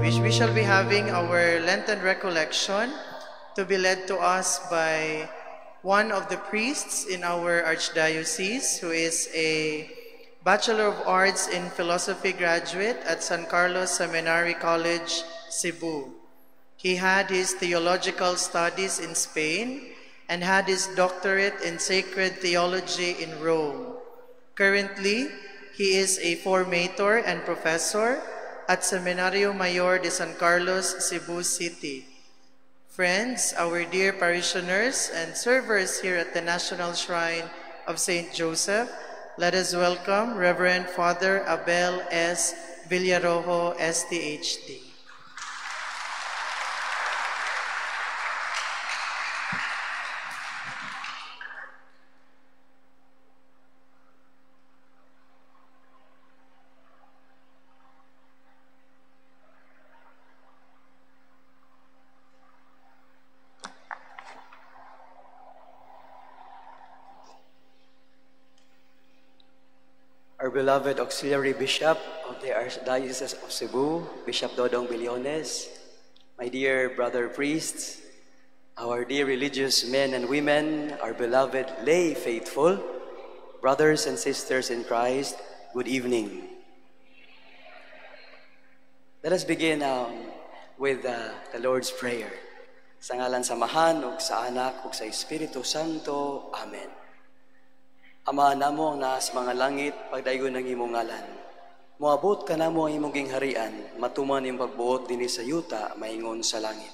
We shall be having our Lenten recollection to be led to us by one of the priests in our archdiocese who is a Bachelor of Arts in Philosophy graduate at San Carlos Seminary College, Cebu. He had his theological studies in Spain and had his doctorate in sacred theology in Rome. Currently, he is a formator and professor at Seminario Mayor de San Carlos, Cebu City. Friends, our dear parishioners and servers here at the National Shrine of St. Joseph, let us welcome Reverend Father Abel S. Villarojo, STHD. Our beloved Auxiliary Bishop of the Archdiocese of Cebu, Bishop Dodong Bilyones, my dear brother priests, our dear religious men and women, our beloved lay faithful, brothers and sisters in Christ, good evening. Let us begin with the Lord's Prayer. Sa ngalan sa Amahan, ug sa Anak, ug sa Espiritu Santo. Amen. Ama namo ang naas mga langit, pagdaygon ng imong ngalan. Moabot ka namo ang imong gingharian, matuman yung pagbuot dinhi sa yuta, maingon sa langit.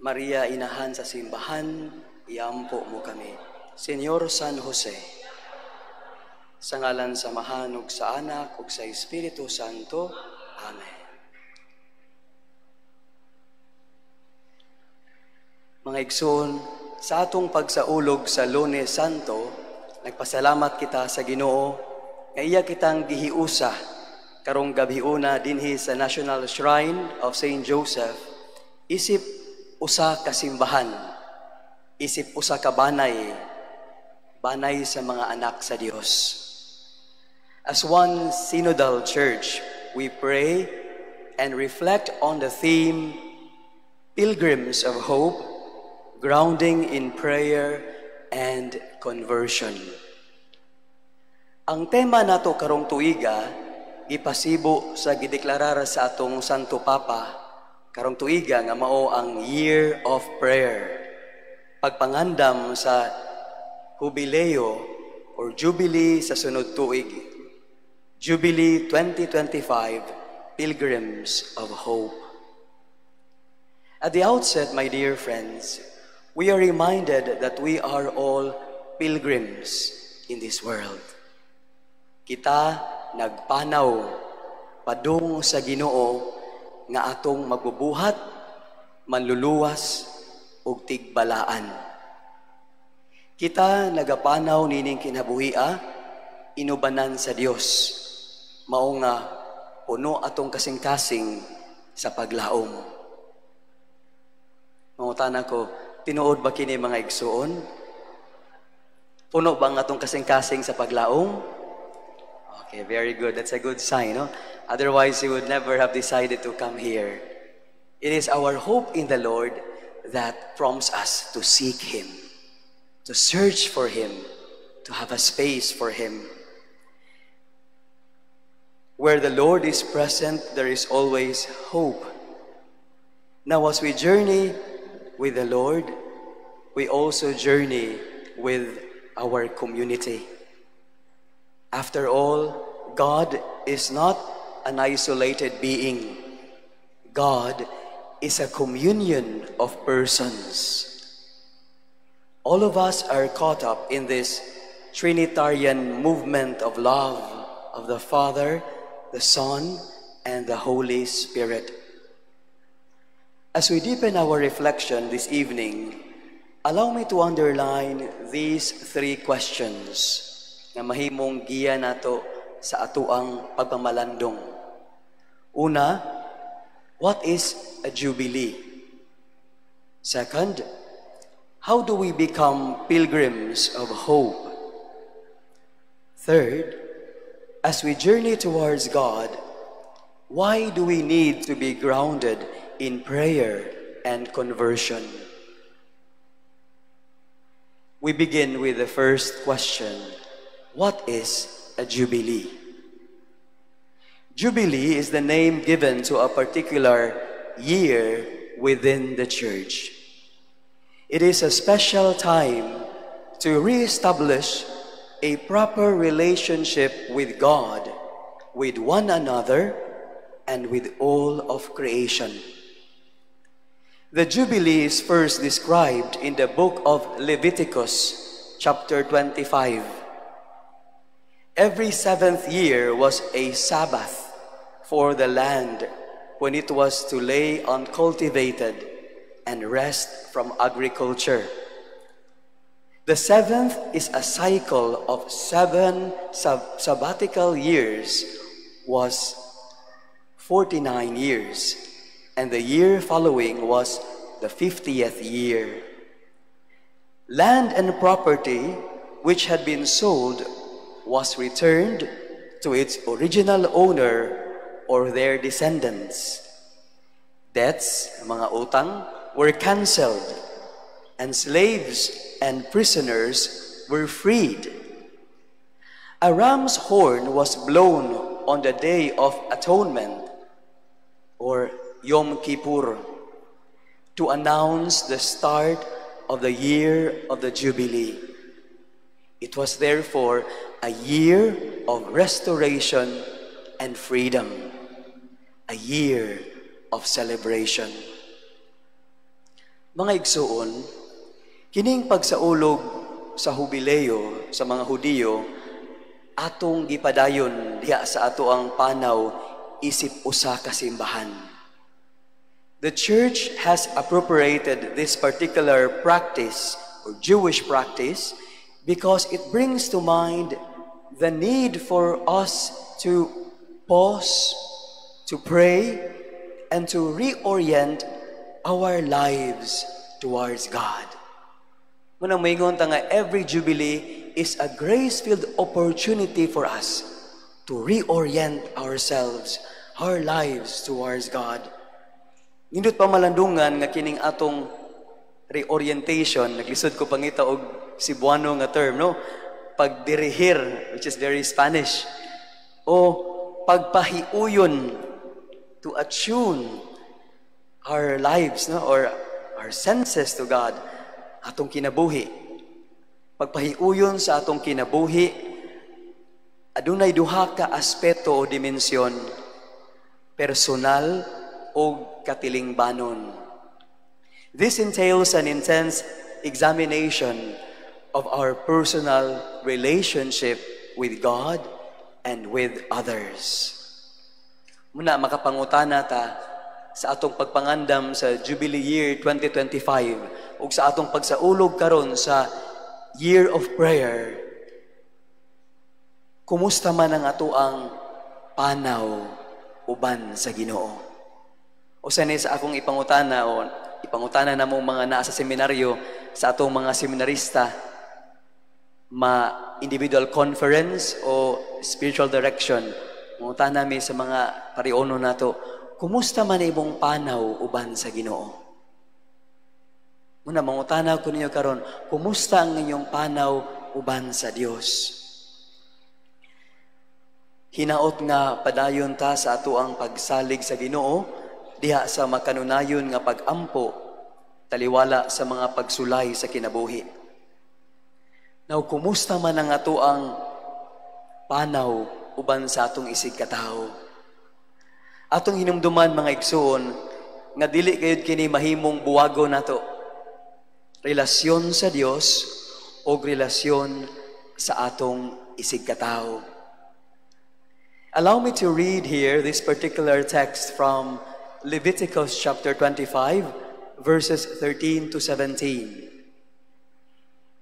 Maria, inahan sa simbahan, iampo mo kami. Señor San Jose, sa ngalan sa Amahan ug sa Anak ug sa Espiritu Santo. Amen. Mga igsoon, sa atong pagsaulog sa Lunes Santo, nagpasalamat kita sa Ginoo nga iya kitang gihiusa karong gabiuna dinhi sa National Shrine of St. Joseph, isip usa ka simbahan, isip usa ka banay sa mga anak sa Dios. As one synodal church, we pray and reflect on the theme, Pilgrims of Hope, grounding in prayer and conversion. Ang tema nato karong tuiga, gipasibo sa gideklarar sa atong Santo Papa, karong tuiga nga mao ang Year of Prayer. Pagpangandam sa Jubileo or Jubilee sa sunod tuig. Jubilee 2025, Pilgrims of Hope. At the outset, my dear friends, we are reminded that we are all pilgrims in this world. Kita nagpanaw padung sa Ginoo nga atong magbubuhat, manluluwas ug tigbalaan. Kita nagapanaw nining kinabuhia, inubanan sa Dios. Mao nga puno atong kasing-kasing sa paglaom. Mangutana ko, tinuod ba kini mga igsuon? Puno ba ang atong kasing-kasing sa paglaom? Okay, very good. That's a good sign, no? Otherwise, you would never have decided to come here. It is our hope in the Lord that prompts us to seek Him, to search for Him, to have a space for Him. Where the Lord is present, there is always hope. Now, as we journey with the Lord, we also journey with our community. After all, God is not an isolated being. God is a communion of persons. All of us are caught up in this Trinitarian movement of love of the Father, the Son, and the Holy Spirit. As we deepen our reflection this evening, allow me to underline these three questions na mahimong giya nato sa atuang pagmamalandong. Una, what is a jubilee? Second, how do we become pilgrims of hope? Third, as we journey towards God, why do we need to be grounded in prayer and conversion? We begin with the first question. What is a jubilee? Jubilee is the name given to a particular year within the church. It is a special time to reestablish a proper relationship with God, with one another, and with all of creation. The Jubilee is first described in the book of Leviticus, chapter 25. Every seventh year was a Sabbath for the land when it was to lay uncultivated and rest from agriculture. The seventh is a cycle of 7 sabbatical years, was 49 years, and the year following was the 50th year. Land and property which had been sold was returned to its original owner or their descendants. Debts, mga utang, were cancelled, and slaves and prisoners were freed. A ram's horn was blown on the Day of Atonement, or Yom Kippur, to announce the start of the year of the Jubilee. It was therefore a year of restoration and freedom, a year of celebration. Mga igsuon, kining pagsaulog sa hubileo sa mga Hudiyo, atong gipadayon diha sa ato ang panaw isip usa ka simbahan. The church has appropriated this particular practice or Jewish practice because it brings to mind the need for us to pause, to pray, and to reorient our lives towards God. Munang maingon ta nga every Jubilee is a grace-filled opportunity for us to reorient ourselves, our lives towards God. Nindot pa malandungan nga kining atong reorientation, naglisod ko pangita og Cebuano nga term, no? Pagdirihir, which is very Spanish, o pagpahiuyon, to attune our lives, no, or our senses to God, atong kinabuhi. Pagpahiuyon sa atong kinabuhi, adunay duha ka aspeto o dimensyon, personal o katilingbanon. This entails an intense examination of our personal relationship with God and with others. Muna makapangutana ta sa atong pagpangandam sa Jubilee Year 2025 ug sa atong pagsaulog karon sa Year of Prayer. Kumusta man ang ato ang panaw uban sa Ginoo? O sanay sa akong ipangutana o ipangutana na mong mga naa sa seminaryo sa atong mga seminarista, individual conference o spiritual direction. Mangutana mi sa mga pariono nato, kumusta man imong panaw uban sa Ginoo? Muna mangutana ko ninyo karon, kumusta ang inyong panaw uban sa Dios? Hinaot nga padayon ta sa ato ang pagsalig sa Ginoo diha sa makanunayon nga pag-ampo taliwala sa mga pagsulay sa kinabuhi. Now, kumusta man ang ato ang panaw uban sa atong isig katao? Atong hinumduman mga igsoon nga dili gayud kini mahimong buwago nato. Relasyon sa Dios o relasyon sa atong isig katao. Allow me to read here this particular text from Leviticus chapter 25, verses 13 to 17.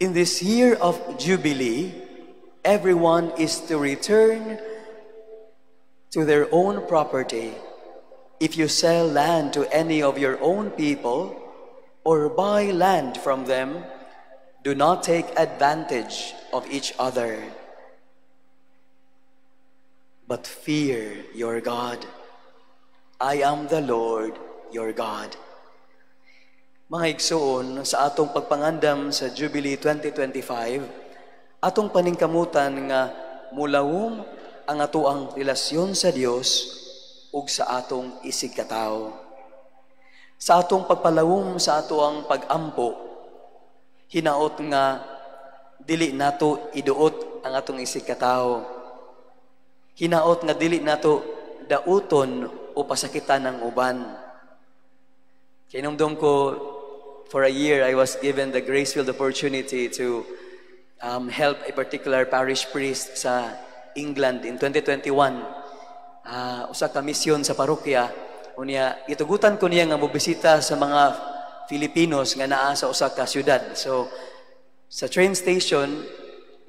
In this year of Jubilee, everyone is to return to their own property If you sell land to any of your own people or buy land from them, do not take advantage of each other, but fear your God. I am the Lord your God. Mga igsoon, sa atong pagpangandam sa Jubilee 2025, atong paningkamutan nga mulawom ang atoang relasyon sa Dios ug sa atong isigkatawo. Sa atong pagpalawom sa atoang pag-ampo, hinaot nga dili nato iduot ang atong isigkatawo. Hinaot nga dili nato dauton o pasakitan ng uban. Kinumdum ko, for a year, I was given the grace-filled opportunity to help a particular parish priest sa England in 2021. Usa ka misyon sa parokya, unya itugutan ko niya nga mobisita sa mga Filipinos nga naa sa usa ka syudad. So sa train station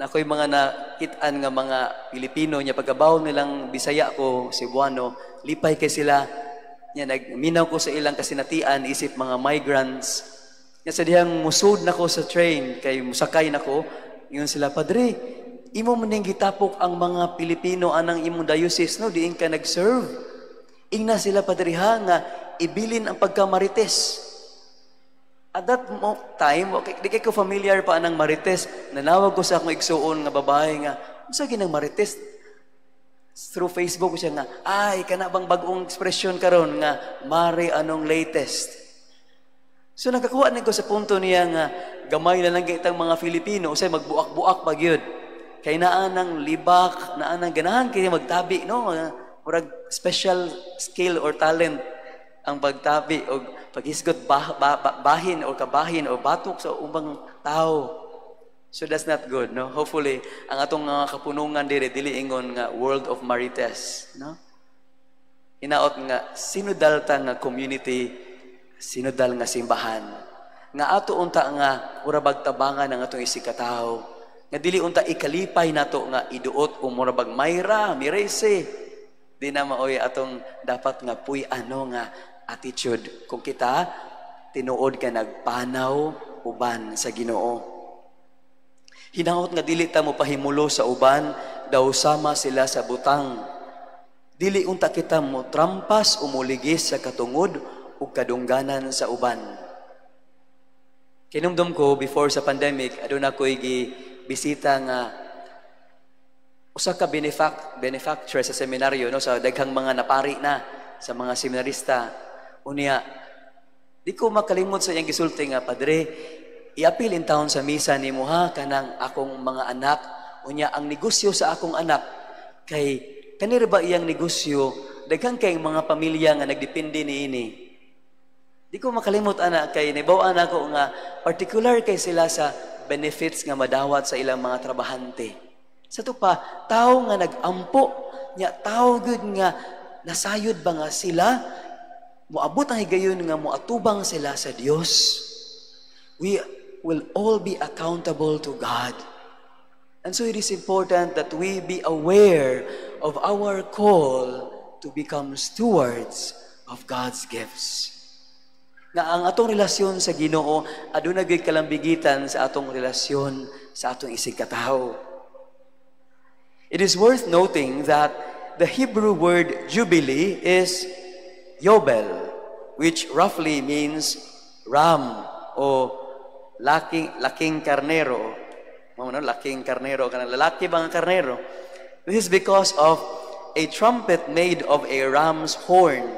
nakoy mga nakitaan nga mga Pilipino nya pagkabaw nilang Bisaya ko Cebuano, lipay kay sila nya nagminaw ko sa ilang kasinatian isip mga migrants. Nya sa dihang musud nako sa train kay musakay nako, ingon sila, "Padre, imo man ning gitapok ang mga Pilipino anang imong diocese no diin ka nag-serve." Ingna sila padriha nga ibilin ang pagkamarites. At that time, okay, di kay ko familiar pa anang marites. Nanawag ko sa akong igsuon nga babae nga, "Unsa ginang marites?" Through Facebook siya nga, "Ay, kana bang bag-ong ekspresyon karon nga mare anong latest?" So nakakuha ko sa punto niya nga gamay na lang kitang mga Filipino usay magbuak-buak pa gyud. Kay naa nang libak, naa nang ganahan kay magtabi, no? Murag special skill or talent ang pagtabi o paghisgot bahin o kabahin o batok sa ubang tao. So that's not good, no? Hopefully, ang atong kapunungan dili ingon nga world of marites, no? Hinaot nga sinudal ta nga community, sinudal nga simbahan. Nga ato unta nga murabag tabangan ang atong isikataw. Nga dili unta ikalipay nato nga iduot o murabag mayra, mirese. Di na maoy atong dapat nga puy ano nga attitude. Kung kita tinuod ka nagpanaw uban sa Ginoo. Hinaot nga dili ta mo pahimulo sa uban daw sama sila sa butang. Dili unta kita mo trampas o muligis sa katungod o kadungganan sa uban. Kinumdum ko before sa pandemic, adun ako'y bisita nga usa ka benefactor sa seminaryo, no, sa daghang mga napari na sa mga seminarista. Unya di ko makalimot sa iyang gisulti nga, "Padre, iapil in taon sa misa nimo ha kanang akong mga anak, unya ang negosyo sa akong anak kay kanira ba iyang negosyo daghang kay mga pamilya nga nagdepende niini." Di ko makalimot ana kay nibaw-an ako nga particular kay sila sa benefits nga madawat sa ilang mga trabahante. Sa to pa, tao nga nag-ampo, nya tao gud nga nasayod ba nga sila, moabot ang higayon nga moatubang sila sa Dios. We will all be accountable to God. And so it is important that we be aware of our call to become stewards of God's gifts. Nga ang atong relasyon sa Ginoo aduna gyud kalambigitan sa atong relasyon sa atong isigkatawo. It is worth noting that the Hebrew word jubilee is yobel, which roughly means ram o laking karnero. Laking karnero, kanang lalaki bang karnero. This is because of a trumpet made of a ram's horn,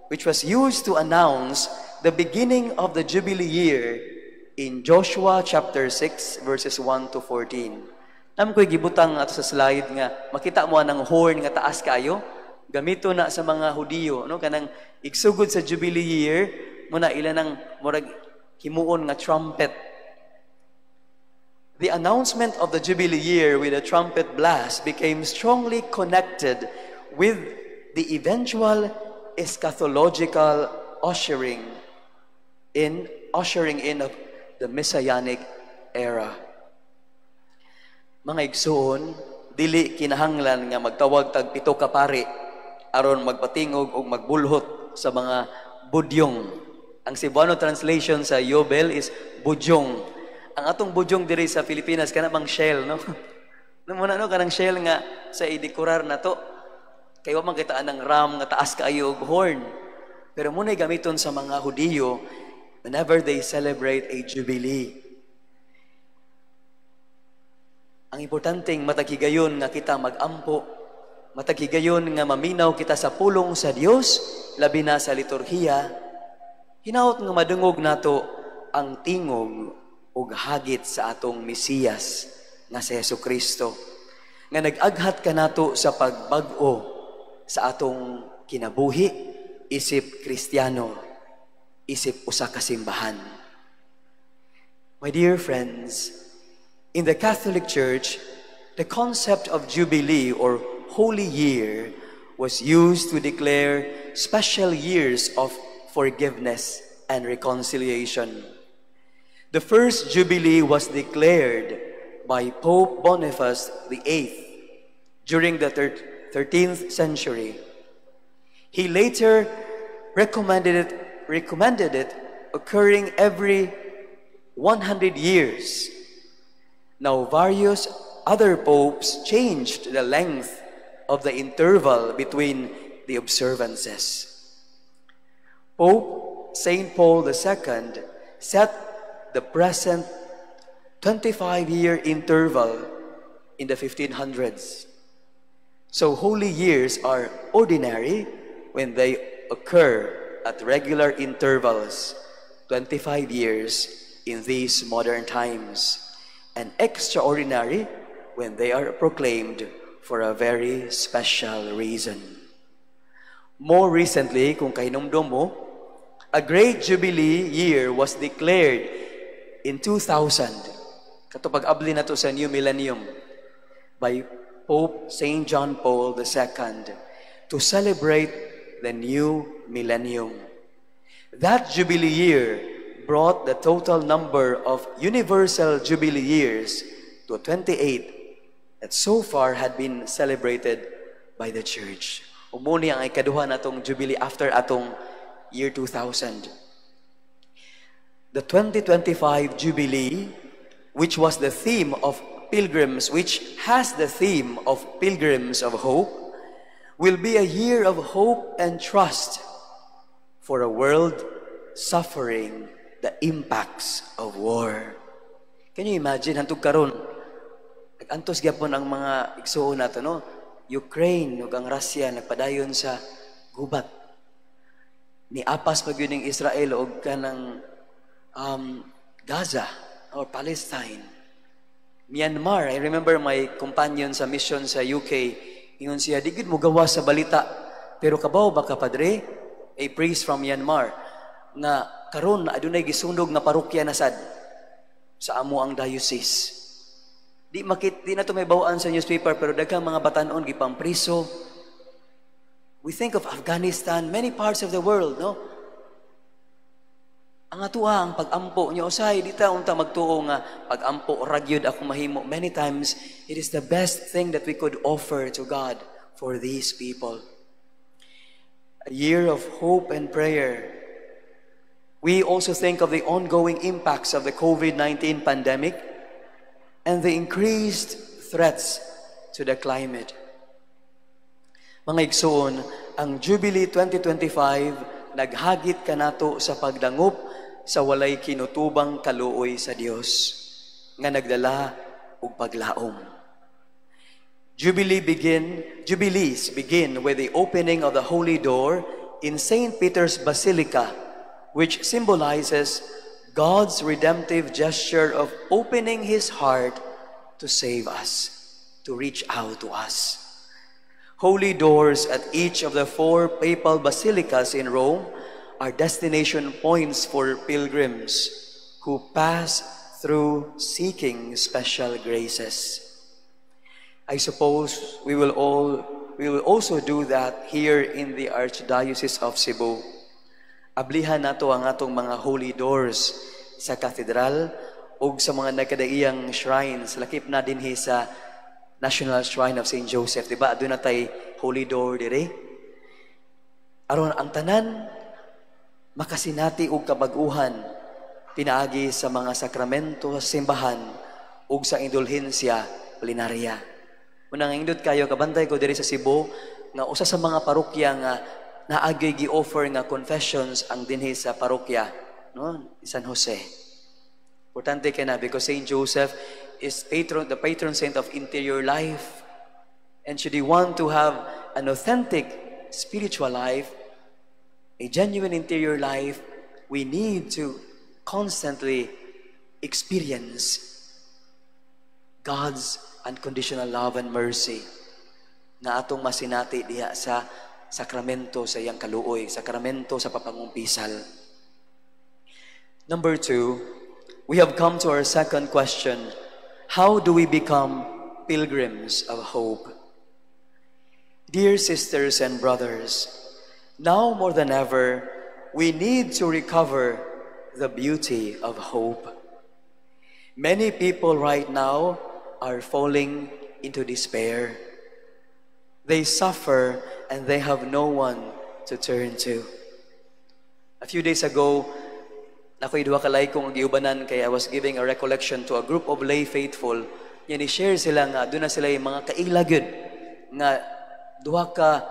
which was used to announce the beginning of the Jubilee year in Joshua chapter 6 verses 1 to 14. Nam ko'y gibutang ato sa slide nga makita mo ang horn nga taas kayo, gamito na sa mga Hudiyo, no, kanang igsugod sa Jubilee year muna ila nang murag himuon nga trumpet. The announcement of the Jubilee year with a trumpet blast became strongly connected with the eventual eschatological ushering in of the Messianic era. Mga igsoon, dili kinahanglan nga magtawag tag pito ka pari aron magpatingog og magbulhot sa mga budyong. Ang Cebuano translation sa Yobel is budyong. Ang atong budyong diri sa Pilipinas kana bang shell, no? Muna no kanang shell nga sa idekurar na to. Kay wa man kitaan ng ram nga taas kaayo og horn. Pero muna'y gamiton sa mga Hudiyo whenever they celebrate a jubilee. Ang importanteng matagigayon nga kita mag-ampo, matagigayon nga maminaw kita sa pulong sa Dios, labi na sa liturhiya, hinaot nga madungog nato ang tingog ug hagit sa atong Mesiyas nga si Hesukristo, nga nag-aghat kanato sa pagbag-o sa atong kinabuhi, isip Kristiyano, isip usa ka simbahan. My dear friends, in the Catholic Church, the concept of Jubilee or Holy Year was used to declare special years of forgiveness and reconciliation. The first Jubilee was declared by Pope Boniface VIII during the 13th century. He later recommended it occurring every 100 years. Now, various other popes changed the length of the interval between the observances. Pope St. Paul II set the present 25-year interval in the 1500s. So, holy years are ordinary when they occur at regular intervals, 25 years in these modern times, and extraordinary when they are proclaimed for a very special reason. More recently, kung kahinumdum mo, a great jubilee year was declared in 2000, katupag abli na to sa New Millennium, by Pope St. John Paul II to celebrate the new millennium. That jubilee year brought the total number of universal jubilee years to 28 that so far had been celebrated by the Church. Umuni ang ikaduha natong jubilee after atong year 2000. The 2025 jubilee, which was the theme of pilgrims, which has the theme of pilgrims of hope, will be a year of hope and trust for a world suffering the impacts of war. Can you imagine, hantog karon, nag-antos gyapon ang mga igsuon nato, no? Ukraine ug ang Russia nagpadayon sa gubat. Ni apas pag yun ng Israel ug kanang Gaza or Palestine. Myanmar, I remember my companion sa mission sa UK, ingon siya, di gid mo gawa sa balita, pero kabaw ba ka padre? A priest from Myanmar, nga karon adunay gisunog nga parokya na sad sa amo ang diocese. Di na to may bawaan sa newspaper, pero daghang mga batanon gipampriso. We think of Afghanistan, many parts of the world, no? Ang atuwa ang pag-ampo niyo usay dita unta magtuo nga pag-ampo ragyod ako mahimo. Many times it is the best thing that we could offer to God for these people. A year of hope and prayer. We also think of the ongoing impacts of the COVID-19 pandemic and the increased threats to the climate. Mga igsoon, ang Jubilee 2025 naghagit kanato sa pagdangop sa walay kinutubang kaluoy sa Dios nga nagdala og paglaom. Jubilees begin with the opening of the Holy Door in St. Peter's Basilica, which symbolizes God's redemptive gesture of opening His heart to save us, to reach out to us. Holy doors at each of the 4 papal basilicas in Rome are destination points for pilgrims who pass through seeking special graces. I suppose we will also do that here in the Archdiocese of Cebu. Ablihan nato ang atong mga holy doors sa katedral ug sa mga nagkadaiyang shrines. Lakip na dinhi sa National Shrine of St. Joseph, diba? Doon na tayo holy door dire. aron ang tanan makasinati og kabag-uhan pinaagi sa mga sakramento sa simbahan ug sa indulhensya plenarya. Unang indot kayo kabantay ko diri sa Cebu nga usa sa mga parokya nga naagay gi-offer nga confessions ang dinhi sa parokya, no, San Jose. Importante kay na because Saint Joseph is the patron saint of interior life. And should you want to have an authentic spiritual life, a genuine interior life, we need to constantly experience God's unconditional love and mercy na atong masinati diha sa sakramento sa iyang kaluoy, sakramento sa papangumpisal. Number 2, we have come to our second question. How do we become pilgrims of hope? Dear sisters and brothers, now more than ever, we need to recover the beauty of hope. Many people right now are falling into despair. They suffer and they have no one to turn to. A few days ago, nakoy duha ka lay kong giubanan kay I was giving a recollection to a group of lay faithful. Yan i-share sila nga doon na sila yung mga kailagod nga duha ka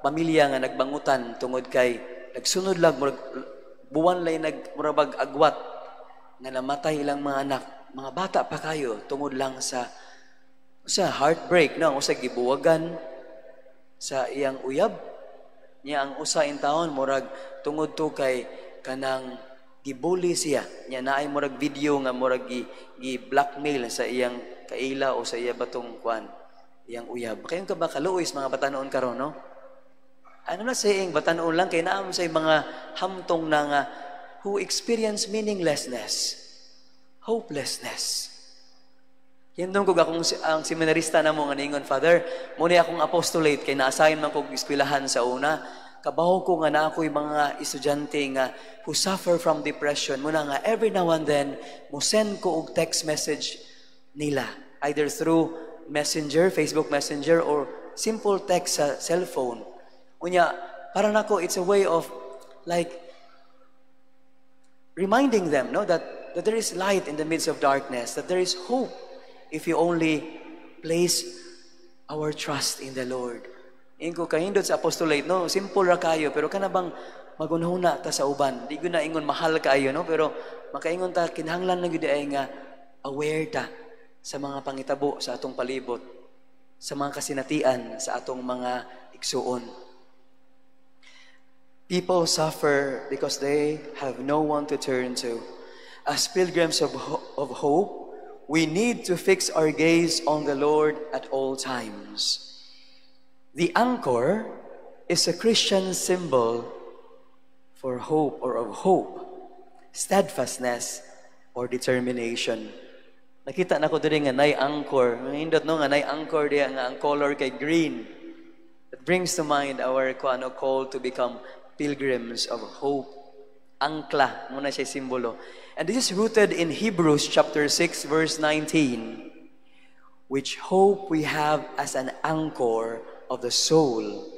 pamilya nga nagbangutan tungod kay nagsunod lang buwan lay nagmurabag agwat nga namatay ilang mga anak, mga bata pa kayo tungod lang sa heartbreak, no, usa gibuwagan sa iyang uyab niya ang usa in taon murag tungod to kay kanang gibuli siya niya naay murag video nga murag gi-blackmail sa iyang kaila o sa iya batong kwan iyang uyab. Kayon ka ba kaluoys mga batanon karon, no? Ano na saying batanon lang kay naam say mga hamtong na nga who experience meaninglessness, hopelessness. Yan doon kung akong ang seminarista na mo nga ningon, Father, muna akong apostolate kay na-assign man kong eskwelahan sa una. Kabaho ko nga na ako'y mga estudyante nga who suffer from depression. Muna nga every now and then, mo send ko og text message nila. Either through messenger, Facebook Messenger, or simple text sa cellphone. Unya, para nako it's a way of like reminding them, no, that there is light in the midst of darkness, that there is hope. If you only place our trust in the Lord. Ingo kahindot sa apostolate, no? Simple ra kayo, pero kanabang magunahuna ta sa uban. Di ko na ingon mahal kayo, no? Pero makaingon ta, kinahanglan na gud ay nga aware ta sa mga pangitabo sa atong palibot, sa mga kasinatian sa atong mga igsuon. People suffer because they have no one to turn to. As pilgrims of hope, we need to fix our gaze on the Lord at all times. The anchor is a Christian symbol for hope or of hope, steadfastness, or determination. Nakita na ko diri nga nay anchor. Hindot no nga nay anchor diya nga ang color kay green. It brings to mind our call to become pilgrims of hope. Angkla muna siya simbolo. And this is rooted in Hebrews chapter 6 verse 19, which hope we have as an anchor of the soul,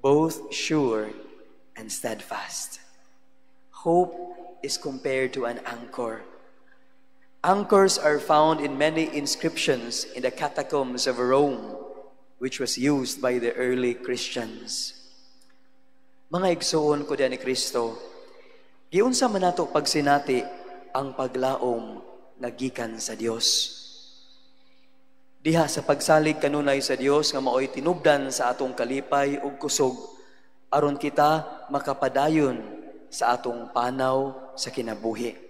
both sure and steadfast. Hope is compared to an anchor. Anchors are found in many inscriptions in the catacombs of Rome, which was used by the early Christians. Mga igsuon ko diyan ni Kristo, giunsa man nato pagsinati ang paglaom nga gikan sa Dios. Diha sa pagsalig kanunay sa Dios nga maoy tinubdan sa atong kalipay ug kusog aron kita makapadayon sa atong panaw sa kinabuhi.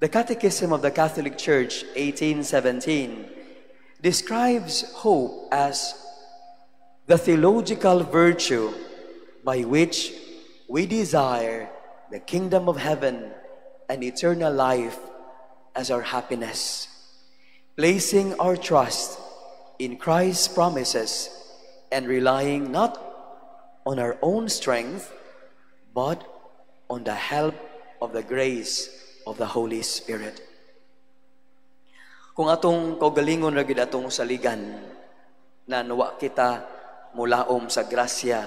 The Catechism of the Catholic Church 1817 describes hope as the theological virtue by which we desire the kingdom of heaven and eternal life as our happiness, placing our trust in Christ's promises and relying not on our own strength, but on the help of the grace of the Holy Spirit. Kung atong kaugalingon ra gid atong saligan na nawa kita mulaom sa grasya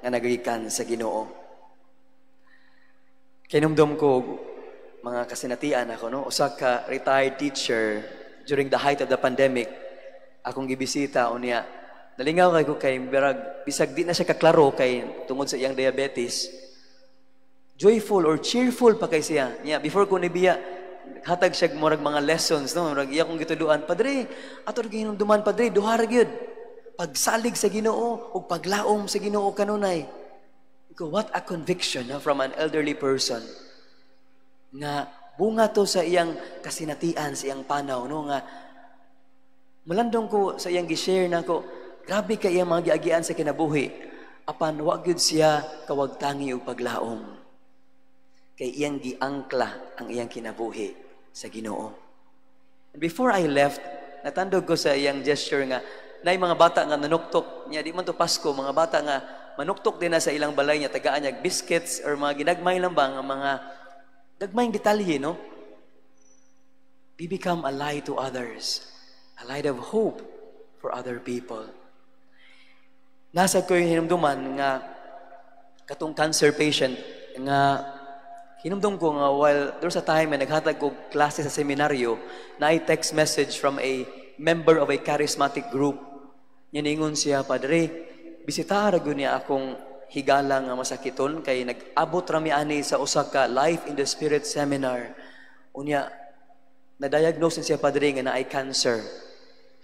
nga nagikan sa Ginoo. Kinumdum ko mga kasinatian ako, no? Usa ka retired teacher during the height of the pandemic. Akong gibisita unya. Nalingaw kay ko kay bisag di na siya kaklaro kay tungod sa iyang diabetes. Joyful or cheerful pa kay siya. Niya before ko nibiya hatag siya murag mga lessons, no? Murag iya kong gituduan, Padre, ato ginumduman Padre, duha ra gyud. Pagsalig sa Ginoo ug paglaom sa Ginoo kanunay. What a conviction, no? From an elderly person nga bunga to sa iyang kasinatian, sa iyang panaw, no? Nga malandong ko sa iyang gi-share na ko, grabe ka iyang mga giagian sa kinabuhi apan wa gyud siya kawagtangi og paglaom kay iyang giangkla ang iyang kinabuhi sa Ginoo. And before I left, natandog ko sa iyang gesture nga nay mga bata nga nanuktok niya, di man to Pasko, mga bata nga manuktok din na sa ilang balay niya, tagaan niya biscuits or mga ginagmay lang ba nga mga dagmayng detalye, no? We become a light to others, a light of hope for other people. Nasa ko yung hinumduman nga katong cancer patient nga hinumdum ko nga while there's a time na naghatag ko klase sa seminaryo na text message from a member of a charismatic group. Ningon siya, Padre, bisita ra gyud niya akong higala nga masakiton kay nag-abot rami ani sa usa ka Life in the Spirit seminar. Unya na-diagnose siya, Padre, nga naay cancer.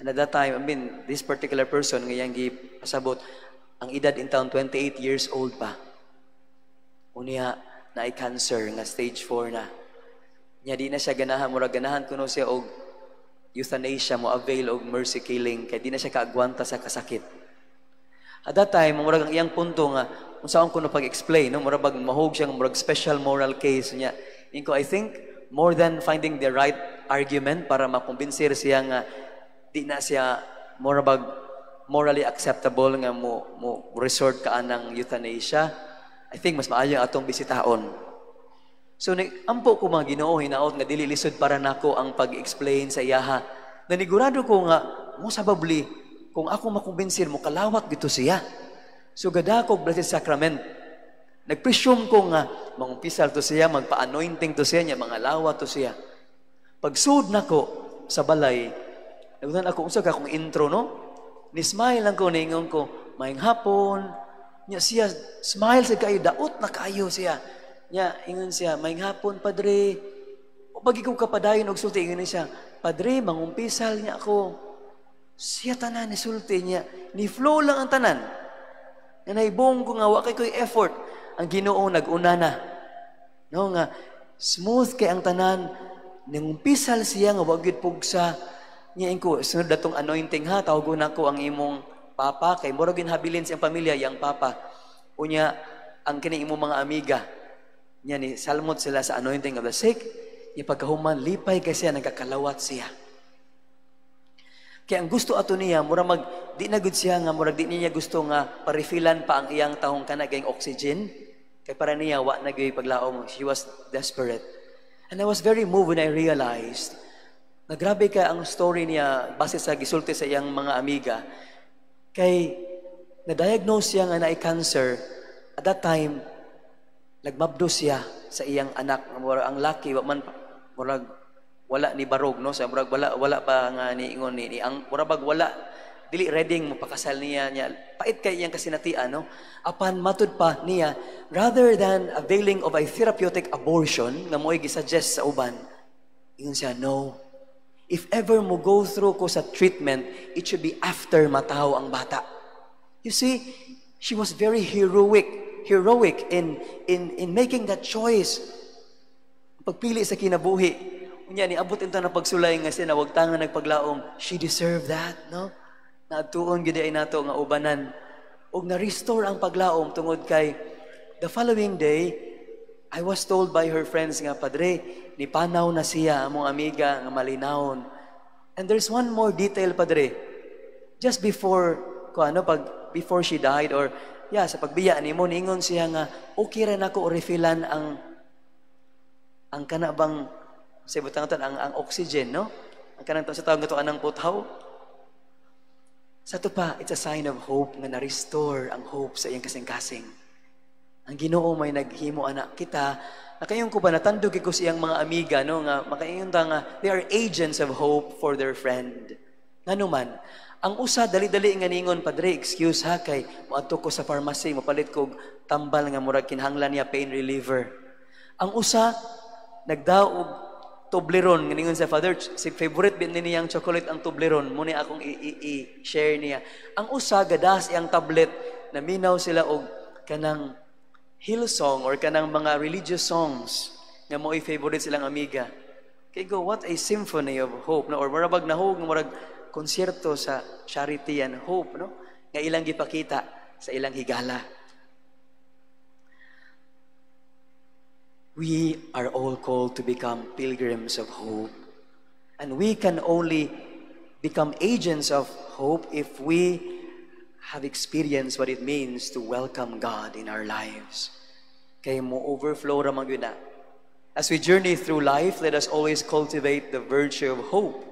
And at that time, I mean, this particular person ngayang gipasabot ang edad in town 28 years old pa. Unya naay cancer nga stage 4 na. Nya di na siya ganahan, murag ganahan kuno siya og euthanasia, mo avail og mercy killing kay di na siya kaagwanta sa kasakit. At that time, murag ang iyang punto nga, kung saan ko na pag-explain, no? Murag mahog siya, murag special moral case niya. I think, more than finding the right argument para makumbinsir siya nga, di na siya morally acceptable nga mo resort ka ng euthanasia, I think mas maayo atong bisitaon. So, ampo ko mga Ginoo, hinaot nga dili lisod para nako ang pag-explain sa iyaha. Nanigurado ko nga, mo sababli, kung ako makumbinsir mo, kalawat dito siya. So, gadakog Blessed Sacrament. Nag-presume ko nga, mangumpisal to siya, magpa-anointing to siya, mga lawat to siya. Pag-sud na ko sa balay, nagutan ako, unsa ka akong intro, no? Ni-smile lang ko, ningon ko, maing hapon, niya siya, smile sa kayo, daot na kayo siya. Niya, ingon siya, maing hapon, Padre. O pag ikaw kapadayon, og sulti, ingon siya, Padre, mangumpisal niya ako. Siya tanan, nisulti niya. Ni-flow lang ang tanan. Naibong ko nga, wakay ko'y effort. Ang Ginoo nag-una na. No, nga, smooth kay ang tanan. Nangumpisal siya nga, wag yun pugsa. Niya ko, sunod na tong anointing ha, tawagon ako ang imong papa. Kay murag habilin siyang pamilya, yang papa. Unya, ang kini imong mga amiga. Niya ni, salmot sila sa anointing of the sick. Niya pagkahuman, lipay kay siya, nagkakalawat siya. Kaya ang gusto ato niya, di na good siya nga, murag di niya gusto nga parifilan pa ang iyang tahong kanagay oxygen. Kaya para niya, wa na gyud paglaom. She was desperate. And I was very moved when I realized na grabe ka ang story niya base sa gisulti sa iyang mga amiga. Kay na-diagnose siya nga na cancer. At that time, nagmabdo siya sa iyang anak. Ang laki, murag wala ni barog, no? Sa murag wala pa nga niingon ni ang murag wala dili reading mo pakasal niya pait kay iyang kasinatian, no? Apan matud pa niya, rather than availing of a therapeutic abortion nga mo'y gisuggest sa uban, ingon siya, no, if ever mo go through ko sa treatment, it should be after mataw ang bata. You see, she was very heroic in making that choice. Pagpili sa kinabuhi. Unya ni abot ito na pagsulay nga siya na wag tangan nagpaglaom. She deserved that, no? Naatuon gid ay nato nga ubanan. Og na-restore ang paglaom tungod kay the following day, I was told by her friends nga, Padre, ni panaw na siya among amiga nga malinawon. And there's one more detail, Padre. Just before before she died or sa pagbiya nimo niingon siya nga okay ra nako refillan ang kanabang sa butang ang oxygen, no? Ang kanang sa tawag nga to anang puthaw. Sa to pa, it's a sign of hope nga na-restore ang hope sa iyang kasing-kasing. Ang Ginoo may naghimo anak kita, nakayong ko ba natandog ko siyang mga amiga, no, nga makayong nga, they are agents of hope for their friend. Ngano man, ang usa dali-dali nga ningon, Padre, excuse ha, kay moadto ko sa pharmacy, mapalit ko tambal nga murag kinahanglan niya pain reliever. Ang usa nagdaog Toblerone, ngayon sa Father, si favorite bin niyang chocolate ang Toblerone, muna akong i-share niya. Ang usa, gadas iyang tablet, na minaw sila og kanang Hillsong or kanang mga religious songs nga mo i-favorite silang amiga. Kay go, what a symphony of hope, no? Or marabag na hope, marag konsyerto sa charity and hope, no? Nga ilang gipakita sa ilang higala. We are all called to become pilgrims of hope. And we can only become agents of hope if we have experienced what it means to welcome God in our lives. Kaya mo overflow ramang yun na. As we journey through life, let us always cultivate the virtue of hope.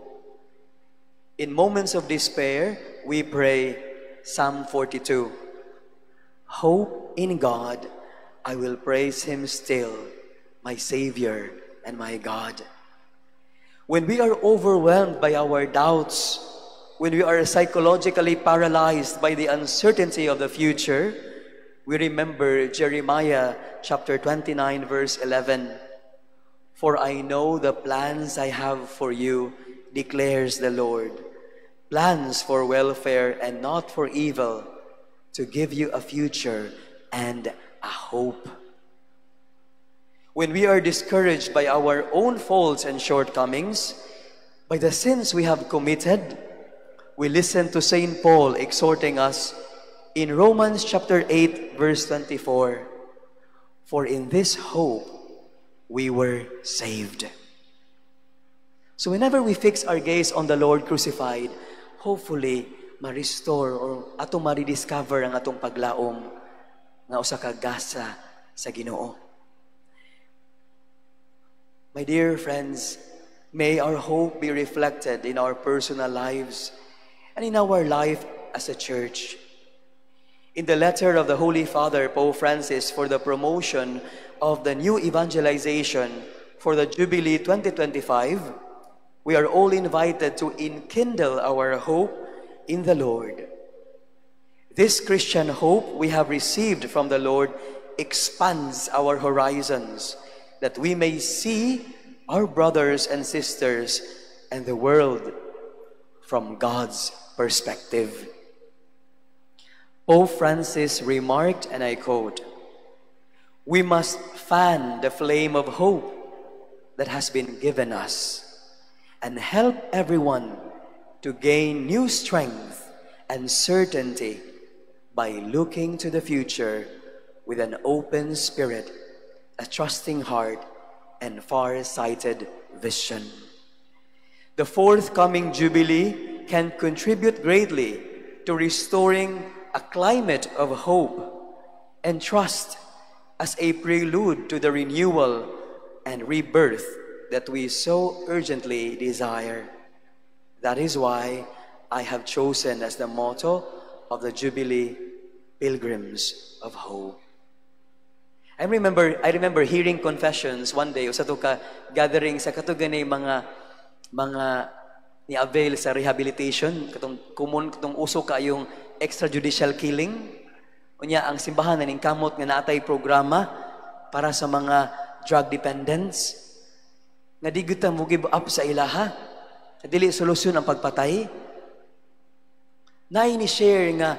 In moments of despair, we pray Psalm 42. Hope in God, I will praise Him still, my Savior and my God. When we are overwhelmed by our doubts, when we are psychologically paralyzed by the uncertainty of the future, we remember Jeremiah chapter 29 verse 11. For I know the plans I have for you, declares the Lord. Plans for welfare and not for evil, to give you a future and a hope. When we are discouraged by our own faults and shortcomings, by the sins we have committed, we listen to St. Paul exhorting us in Romans chapter 8, verse 24, for in this hope we were saved. So whenever we fix our gaze on the Lord crucified, hopefully, ma-restore or atong ma-rediscover ang atong paglaom nga usa ka gasa sa Ginoo. My dear friends, may our hope be reflected in our personal lives and in our life as a church. In the letter of the Holy Father, Pope Francis, for the promotion of the new evangelization for the Jubilee 2025, we are all invited to enkindle our hope in the Lord. This Christian hope we have received from the Lord expands our horizons, that we may see our brothers and sisters and the world from God's perspective. Pope Francis remarked, and I quote, "We must fan the flame of hope that has been given us and help everyone to gain new strength and certainty by looking to the future with an open spirit, a trusting heart, and far-sighted vision." The forthcoming Jubilee can contribute greatly to restoring a climate of hope and trust as a prelude to the renewal and rebirth that we so urgently desire. That is why I have chosen as the motto of the Jubilee, Pilgrims of Hope. I remember hearing confessions one day sa ka gathering sa katuganay mga ni-avail sa rehabilitation, katong uso ka yung extrajudicial killing. Unya ang simbahan ning kamot nga naatay programa para sa mga drug dependents nga di gyud ta mo give up sa ilaha. Dili solusyon ang pagpatay. Nay ni share nga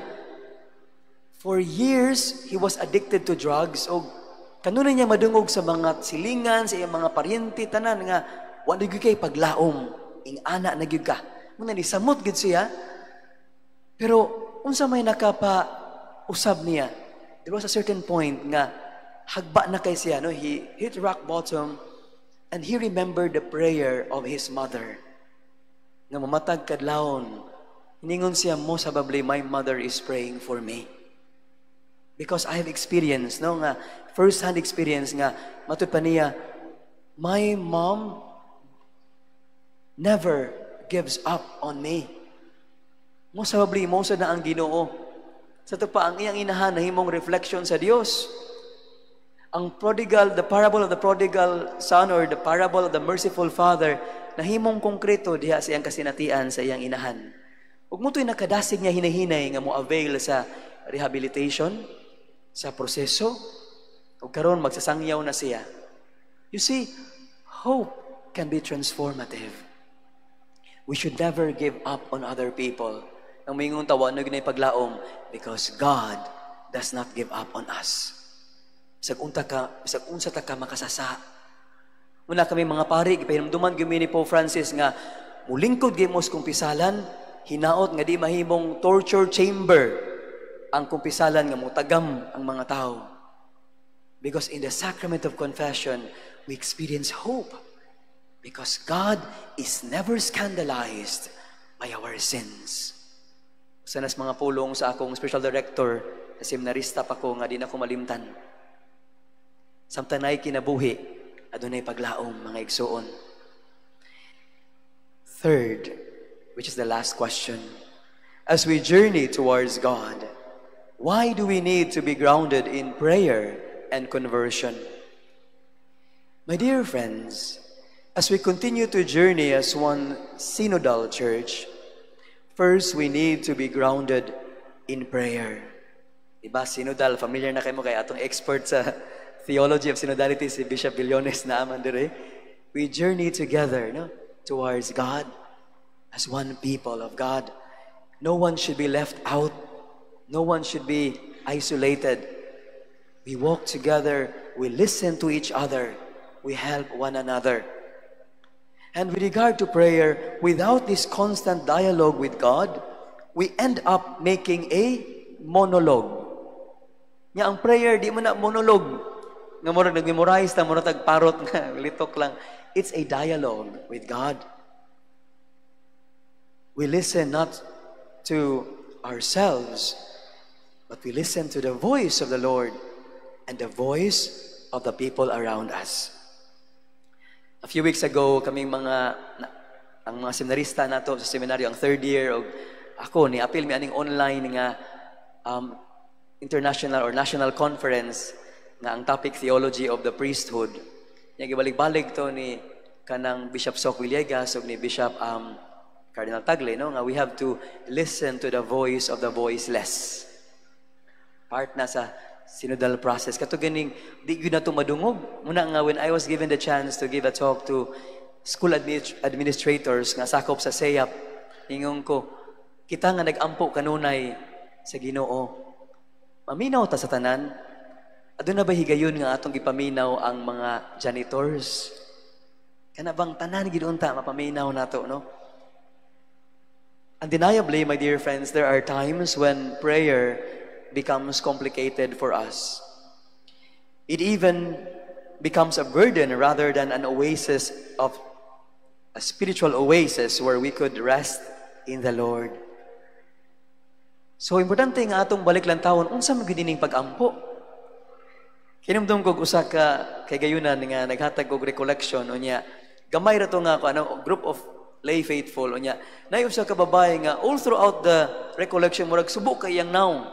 for years he was addicted to drugs o kanunay niya madungog sa mga silingan, sa iyang mga paryente, tanan nga, wala gyud kay paglaom, ing ana na gyud ka. Muna ni samot gyud siya. Pero unsa may nakapa-usab niya, there was a certain point nga hagba na kay siya, no? He hit rock bottom and he remembered the prayer of his mother. Nga mamatag kadlawon, hiningon siya, most probably my mother is praying for me. Because I have experienced, no, nga, first-hand experience nga, matod pa niya, my mom never gives up on me. Most probably, most na ang Ginoo. Sa ito pa, ang iyang inahan na himong reflection sa Dios. Ang prodigal, the parable of the prodigal son or the parable of the merciful father, na himong konkreto diha sa iyang kasinatian sa iyang inahan. Ug mo to'y nakadasig niya hinahinay nga mo avail sa rehabilitation, sa proseso, ug karon magsasangyaw na siya. You see, hope can be transformative. We should never give up on other people. Ang mingon tawa no ginay paglaom, because God does not give up on us. Bisag unsa ta ka makasasa. Muna kami mga pari, gipahinumduman gyud ni Pope Francis nga mulingkod gyud mo sa kumpisalan, hinaot nga di mahimong torture chamber ang kumpisalan nga mutagam ang mga tao. Because in the sacrament of confession, we experience hope. Because God is never scandalized by our sins. Sanas mga pulong sa akong spiritual director, na seminarista pa ko nga di na ko malimtan. Samtang na'y kinabuhi, adunay paglaom, mga igsuon. Third, which is the last question. As we journey towards God, why do we need to be grounded in prayer and conversion? My dear friends, as we continue to journey as one synodal church, first we need to be grounded in prayer. Diba, synodal, familiar na kayo mo kay atong expert sa theology of synodality, si Bishop Villones na aman dire. We journey together towards God as one people of God. No one should be left out. No one should be isolated. We walk together. We listen to each other. We help one another. And with regard to prayer, without this constant dialogue with God, we end up making a monologue. Nga ang prayer, di mo na monologue. Nga mo nag-memorize na mo na tagparot nga, litok lang. It's a dialogue with God. We listen not to ourselves, but we listen to the voice of the Lord and the voice of the people around us. A few weeks ago, kaming ang mga seminarista nato sa seminaryo, ang third year, o ako, ni-appeal mi aning online nga international or national conference nga ang topic theology of the priesthood. Nga gibalik-balik to ni kanang Bishop Sok Villegas ug ni Bishop Cardinal Tagle, no? Nga we have to listen to the voice of the voiceless. Part na sa synodal process. Kato ganing di gyud na to madungog. Muna nga when I was given the chance to give a talk to school administrators nga sakop sa SEAP, ingong ko, kita nga nag-ampo kanunay sa Ginoo. Maminaw ta sa tanan. Adun na ba higayon nga atong gipaminaw ang mga janitors? Kana bang tanan gidunta mapaminaw nato, no? Undeniably, my dear friends, there are times when prayer becomes complicated for us. It even becomes a burden rather than an oasis of a spiritual oasis where we could rest in the Lord. So importante nga atong balik lang tawon unsa man gid ining pag-ampo. Kinumdum kog usa ka kay gayunan nga naghatag og recollection unya gamay ra to nga group of lay faithful unya nay usa ka babae nga all throughout the recollection murag subok kay iyang naong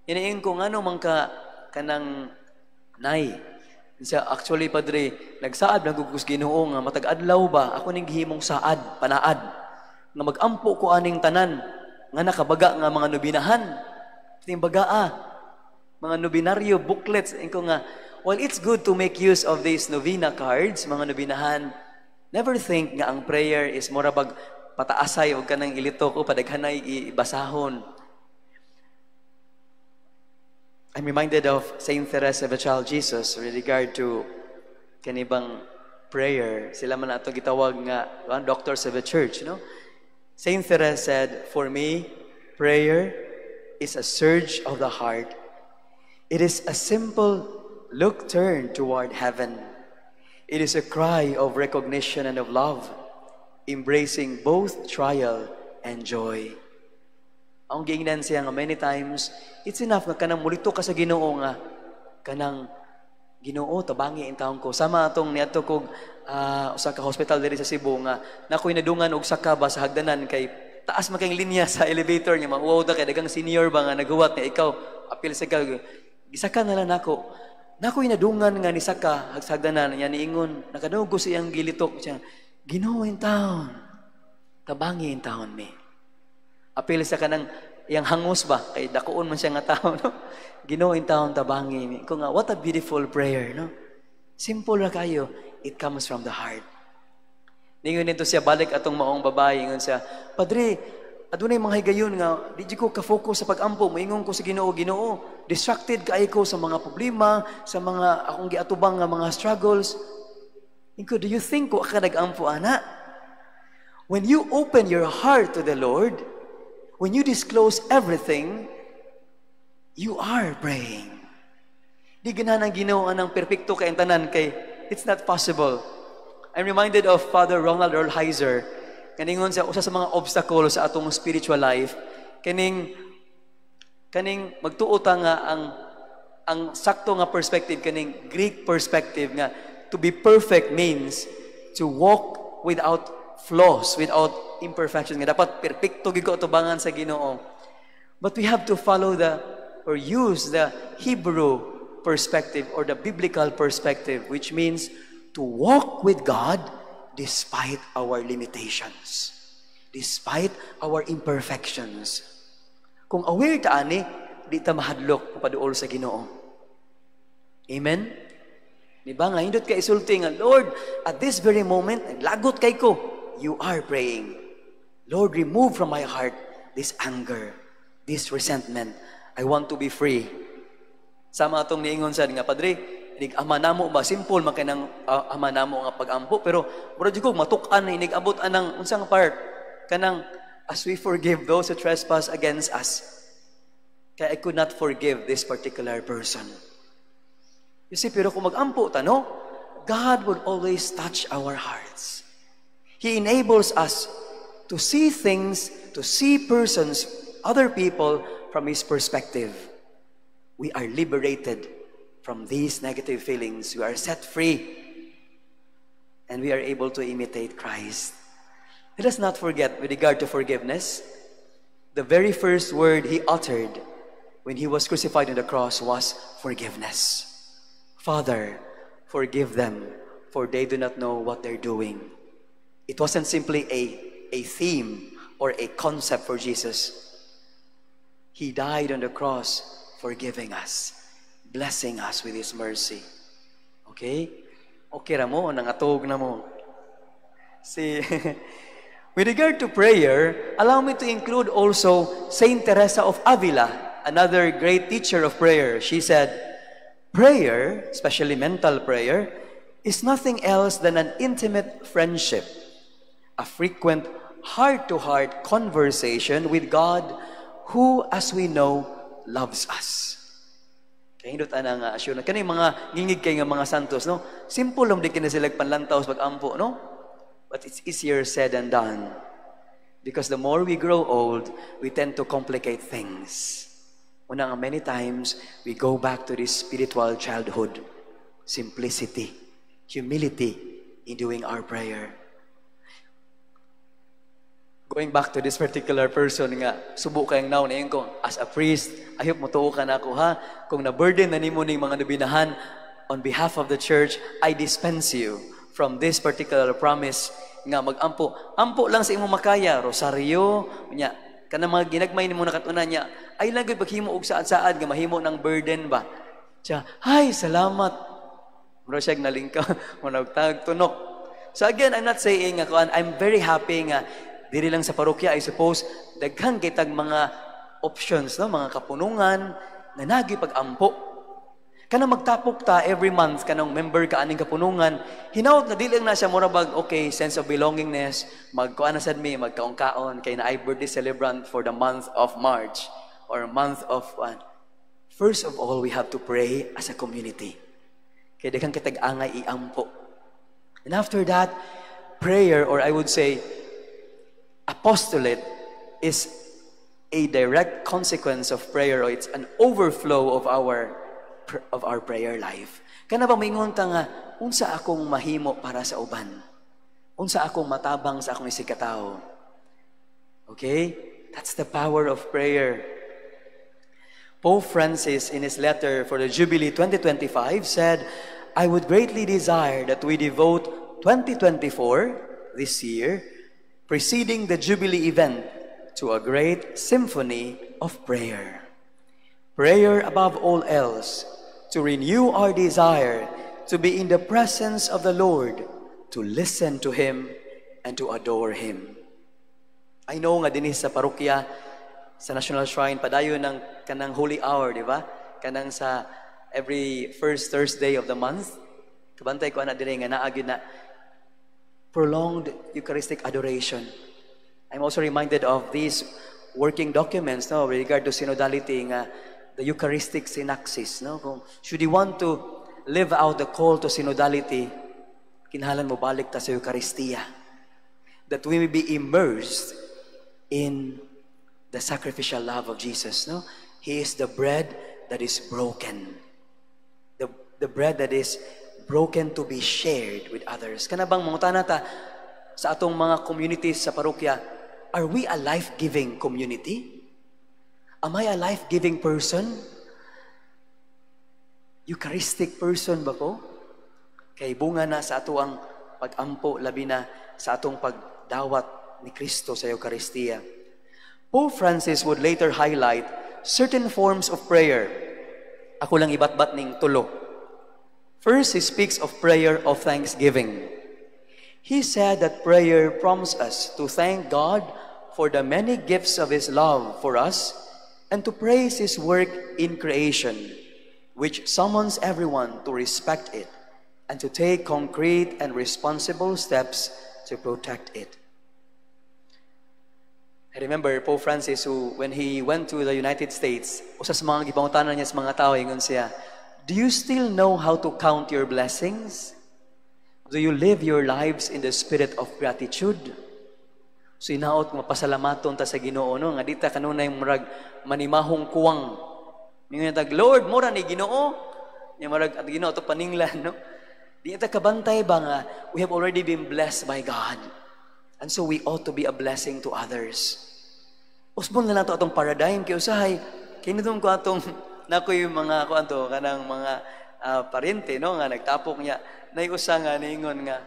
iniing ko ngano man ka kanang nay siya actually padre nagsaad lang gugos Ginoo nga matag adlaw ba ako ning gihimong saad panaad nga magampo ko aning tanan nga nakabaga nga mga nobinahan timbagaa mga nobinaryo booklets ko nga while it's good to make use of these novena cards mga nobinahan never think nga ang prayer is mura bag pataasay og kanang ilitok o padaghanay ibasahon. I'm reminded of Saint Teresa of the Child Jesus with regard to kanibang prayer. Sila man ato gitawag nga doctors of the church, no? Saint Teresa said, "For me, prayer is a surge of the heart. It is a simple look turned toward heaven. It is a cry of recognition and of love, embracing both trial and joy." Ang giingnan siya nga many times, it's enough nga kanang mulito ka sa Ginoo nga kanang Ginoo tabangi in taon ko. Sama atong niadto kog usa ka hospital diri sa Cebu nga nakoy nadungan og saka ba sa hagdanan kay taas makang linya sa elevator niya, mauwaw ta kay dagang senior ba nga naghuwat nga ikaw, apil sa ikaw, gisaka na lang nako. Nako'y nadungan nga ni Saka, hagsagdanan niya niingon, nakadugo siyang gilitok siya, Ginoo in town, tabangi in town me. Apil sa kanang yang hangos ba, kay dakuon man siya nga tao, no? Ginoo in town, tabangi me. Kung nga, what a beautiful prayer, no? Simple na kayo, it comes from the heart. Ningon nito siya, balik atong maong babae, ingon siya, Padre, adunay mga higayon nga, di ko ka-focus sa pag-ampo, maingon ko sa Ginoo, Ginoo, distracted kaay ko sa mga problema, sa mga akong giatubang nga mga struggles. Inko, do you think ko ka nag-ampo, ana? When you open your heart to the Lord, when you disclose everything, you are praying. Di ganahan ang Ginoo anang perpekto kay tanan kay it's not possible. I'm reminded of Father Ronald Rolheiser. Kaningon sa usa sa mga obstacles sa atong spiritual life, kaning magtuo ta nga ang sakto nga perspective, kaning Greek perspective nga to be perfect means to walk without flaws, without imperfections. Nga dapat perpekto gyud ko atubangan sa Ginoo. But we have to follow or use the Hebrew perspective or the biblical perspective, which means to walk with God despite our limitations, despite our imperfections. Kung aware ta ani, di ta mahadlok paduol sa Ginoo. Amen? Di ba nga, hindot ka isulti nga, Lord, at this very moment, naglagot kay ko, you are praying. Lord, remove from my heart this anger, this resentment. I want to be free. Sama atong niingon sa nga, Padre, inig ama namo ba simple man kanang ama namo nga pag-ampo, pero mura jud ko matuk-an inig abot anang unsang part kanang as we forgive those who trespass against us. Kaya I could not forgive this particular person. You see, pero kung mag-ampo ta, no? God would always touch our hearts. He enables us to see things, to see persons, other people from His perspective. We are liberated from these negative feelings. We are set free. And we are able to imitate Christ. Let us not forget, with regard to forgiveness, the very first word He uttered when He was crucified on the cross was forgiveness. Father, forgive them, for they do not know what they're doing. It wasn't simply a theme or a concept for Jesus. He died on the cross, forgiving us, blessing us with His mercy. Okay? Okay ra mo, nangatog na mo. See, with regard to prayer, allow me to include also Saint Teresa of Avila, another great teacher of prayer. She said, prayer, especially mental prayer, is nothing else than an intimate friendship, a frequent heart-to-heart conversation with God who, as we know, loves us. Kaya hindot anang asyon. Kani mga ngingig kay nga mga santos, no? Simple lang di kina sila panlantaw sa pag-ampo, no? But it's easier said than done. Because the more we grow old, we tend to complicate things. Una nga, many times, we go back to this spiritual childhood, simplicity, humility in doing our prayer. Going back to this particular person nga, subo kayang now na ko, as a priest, I hope mutuo ka na ako ha, kung na-burden na nimo ning mga nabinahan, on behalf of the church, I dispense you from this particular promise nga mag-ampo. Ampo lang sa imong makaya, rosaryo, nya, kanang mga ginagmay nimo nakatuna niya, ay lang gud paghimo og saad-saad nga mahimo ng burden ba. Siya, "Hay, salamat." Mura siya nalingka, managtag tunok. So again, I'm not saying nga I'm very happy nga diri lang sa parokya, I suppose daghang kitag mga options, no, mga kapunungan nga nagi pag-ampo. Kana magtapok ta every month kanang member ka aning kapunungan, hinaut na dili lang na siya mura bag okay, sense of belongingness, magkuan na sad mi, magkaon-kaon kay na I birthday celebrant for the month of March or month of First of all, we have to pray as a community. Kaya daghang kitag angay iampo. And after that, prayer, or I would say apostolate, is a direct consequence of prayer, or it's an overflow of our prayer life. Kana ba maingon ta nga unsa akong mahimo para sa uban? Unsa akong matabang sa akong isikatawo? Okay? That's the power of prayer. Pope Francis, in his letter for the Jubilee 2025, said, I would greatly desire that we devote 2024, this year, preceding the Jubilee event, to a great symphony of prayer. Prayer above all else, to renew our desire to be in the presence of the Lord, to listen to Him, and to adore Him. I know nga dinis sa parokya, sa National Shrine, padayon ng kanang Holy Hour, di ba? Kanang sa every first Thursday of the month. Kabantay ko ana dire nga naagid na prolonged Eucharistic adoration. I'm also reminded of these working documents, no, with regard to synodality, nga the Eucharistic synaxis, no? Kung should you want to live out the call to synodality, kinahanglan mo balik ta sa Eucharistia, that we may be immersed in the sacrificial love of Jesus, no? He is the bread that is broken. The bread that is broken to be shared with others. Kana bang mangutana ta sa atong mga communities sa parokya, are we a life-giving community? Am I a life-giving person? Eucharistic person ba ko? Kay bunga na sa ato ang pag-ampo, labi na sa atong pagdawat ni Kristo sa Eucharistia. Pope Francis would later highlight certain forms of prayer. Ako lang ibat-bat ning tulo. First, he speaks of prayer of thanksgiving. He said that prayer prompts us to thank God for the many gifts of His love for us and to praise His work in creation, which summons everyone to respect it and to take concrete and responsible steps to protect it. I remember Pope Francis, who, when he went to the United States, usa sa mga gipangutanan niya sa mga tao, ingon siya, do you still know how to count your blessings? Do you live your lives in the spirit of gratitude? So inaot mapasalamaton ta sa Ginoo, no? Nga dita kanunay murag manimahong kuwang. Mingon tag, Lord, mura ni Ginoo. Nya murag at Ginoo to paninglan, no? Di ta kabantay ba nga we have already been blessed by God. And so we ought to be a blessing to others. Usbon na nato atong paradigm kay usahay kinidum ko atong nakoy mga kuanto kanang mga parente, no, nga nagtapok niya nay usa nga niingon nga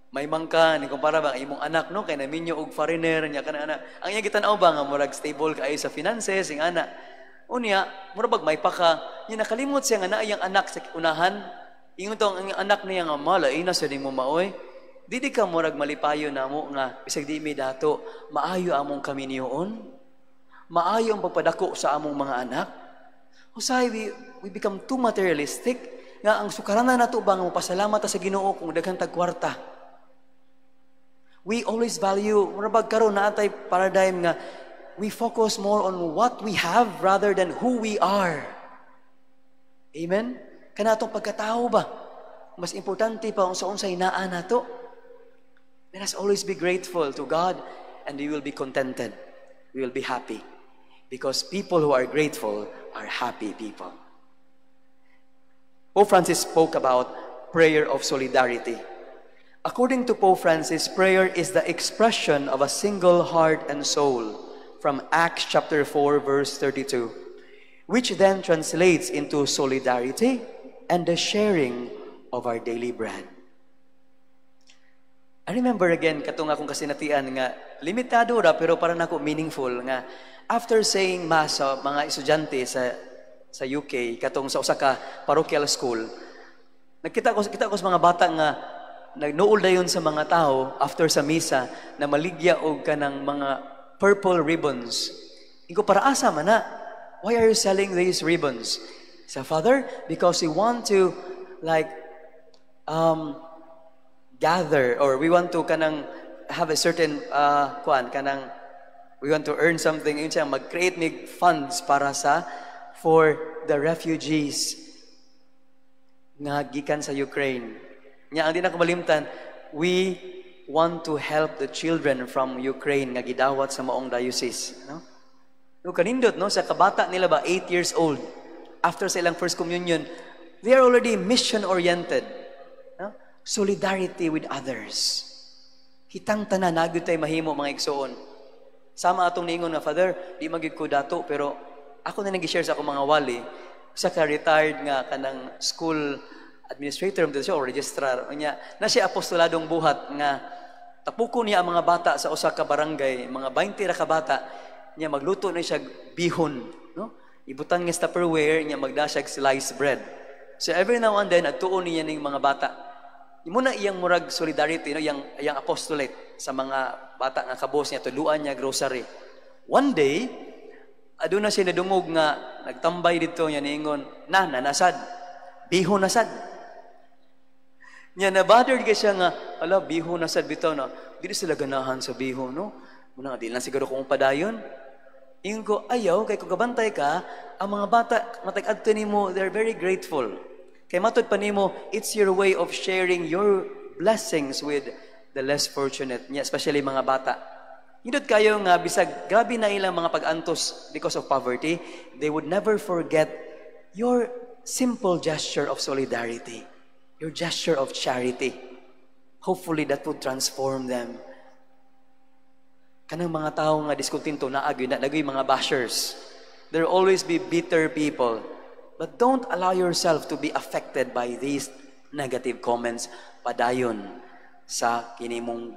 may mangka ni kumpara ba imong anak, no, kay naminyo og foreigner niya kana anak ang iya gitan-aw ba nga murag stable kay sa finances ing ana unya murag may paka niya nakalimot siya nga naa iyang anak sa unahan ingon to ang anak niya nga mala ina sa mo maoy didi ka murag malipayo namo nga bisag di mi dato maayo among kami niyoon maayo ang pagpadako sa among mga anak. Usay we become too materialistic nga ang sukaranan nato ba nga mapasalamat sa Ginoo kung daghang tagkwarta. We always value murag karon na atay paradigm nga we focus more on what we have rather than who we are. Amen. Kanatong pagkatao ba mas importante pa kung sa unsay naa nato. Let us always be grateful to God and we will be contented. We will be happy. Because people who are grateful are happy people. Pope Francis spoke about prayer of solidarity. According to Pope Francis, prayer is the expression of a single heart and soul from Acts chapter 4 verse 32, which then translates into solidarity and the sharing of our daily bread. I remember again katong akong kasinatian nga limitado ra pero para nako meaningful nga after saying mass sa mga estudyante sa UK katong sa usa ka parochial school kita ko sa mga bata nga nagnuol dayon sa mga tao after sa misa na maligya og kanang mga purple ribbons. Ingo para asa man na? Why are you selling these ribbons? Sa Father, because we want to like gather or we want to kanang have a certain kanang we want to earn something yun siya mag-create mig funds para for the refugees nga gikan sa Ukraine. Nya ang di na kamalimtan, we want to help the children from Ukraine nga gidawat sa maong diocese, no? No kanindot no sa kabata nila ba 8 years old after sa ilang first communion, they are already mission oriented. No? Solidarity with others. Kitang tanan nagyud tay mahimo mga igsoon. Sama atong ningon nga, Father, di magig ko dato, pero ako na nag-share sa akong mga wali, sa ka-retired nga kanang school administrator siya, o registrar, niya, na siya apostoladong buhat nga, tapuko niya ang mga bata sa usa ka barangay, mga 20 ra ka bata, niya magluto na siya bihon, no? Ibutang niya sa Tupperware, niya magdasag sliced bread. So every now and then, agtuon niya ning mga bata. Muna iyang murag solidarity, no? iyang apostolate sa mga bata nga kabos niya, tuluan niya grocery. One day, aduna siya nadungog nga, nagtambay dito niya ningon, nanasad, bihon nasad. Niya na-bothered ka siya nga, ala, bihon nasad bitaw na, dili sila ganahan sa bihon, no? Muna, di lang siguro kung padayon. Ingon ko, ayaw, kay kung kabantay ka, ang mga bata, matag-adto nimo, they're very grateful. Kay matod pa nimo, it's your way of sharing your blessings with the less fortunate, especially mga bata. Hindot kayo nga, bisag grabe na ilang mga pag-antos because of poverty, they would never forget your simple gesture of solidarity, your gesture of charity. Hopefully, that would transform them. Kanang mga tao nga diskontinto na nagay mga bashers. There will always be bitter people. But don't allow yourself to be affected by these negative comments padayon sa kinimong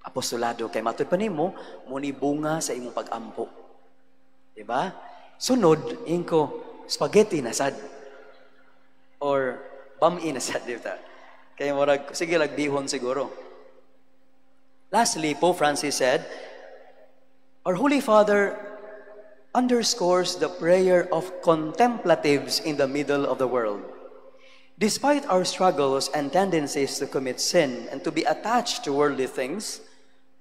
apostolado. Kay matod pa nimo, muni bunga sa imong pag-ampo. Diba? Sunod, inko, spaghetti nasad. Or bami nasad, diba? Kaya morag, sige, lagbihon siguro. Lastly, Pope Francis said, our Holy Father underscores the prayer of contemplatives in the middle of the world. Despite our struggles and tendencies to commit sin and to be attached to worldly things,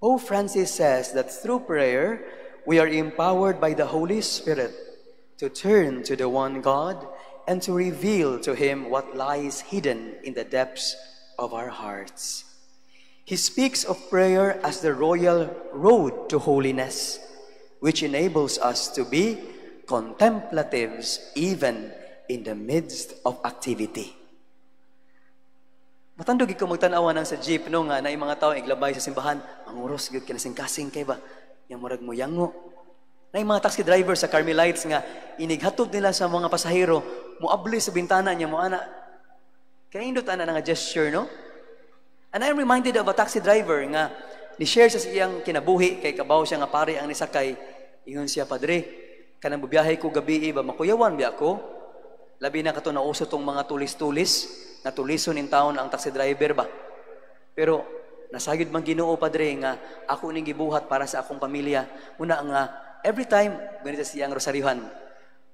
Pope Francis says that through prayer, we are empowered by the Holy Spirit to turn to the one God and to reveal to Him what lies hidden in the depths of our hearts. He speaks of prayer as the royal road to holiness, which enables us to be contemplatives even in the midst of activity. Matandog ikaw magtanawa ng sa jeep no nga na yung mga tao iglabay sa simbahan, manguros gyud kinasing-kasing kay ba? Yang murag mo yango. Na yung mga taxi driver sa Carmelites nga inighatod nila sa mga pasahero, muabli sa bintana niya mo ana. Kaya indot ana nga gesture no? And I'm reminded of a taxi driver nga ni-share sa siyang kinabuhi kay kabaw siya nga pare ang nisakay. Ingon siya, Padre, kanang bubiyahe ko gabi ba makuyawan biya ako? Labi na kato na uso tong mga tulis-tulis, na tulison in taon ang taxi driver ba? Pero nasagid man Ginoo, Padre, nga ako ning gibuhat para sa akong pamilya. Una nga every time ganito siyang rosaryuhan,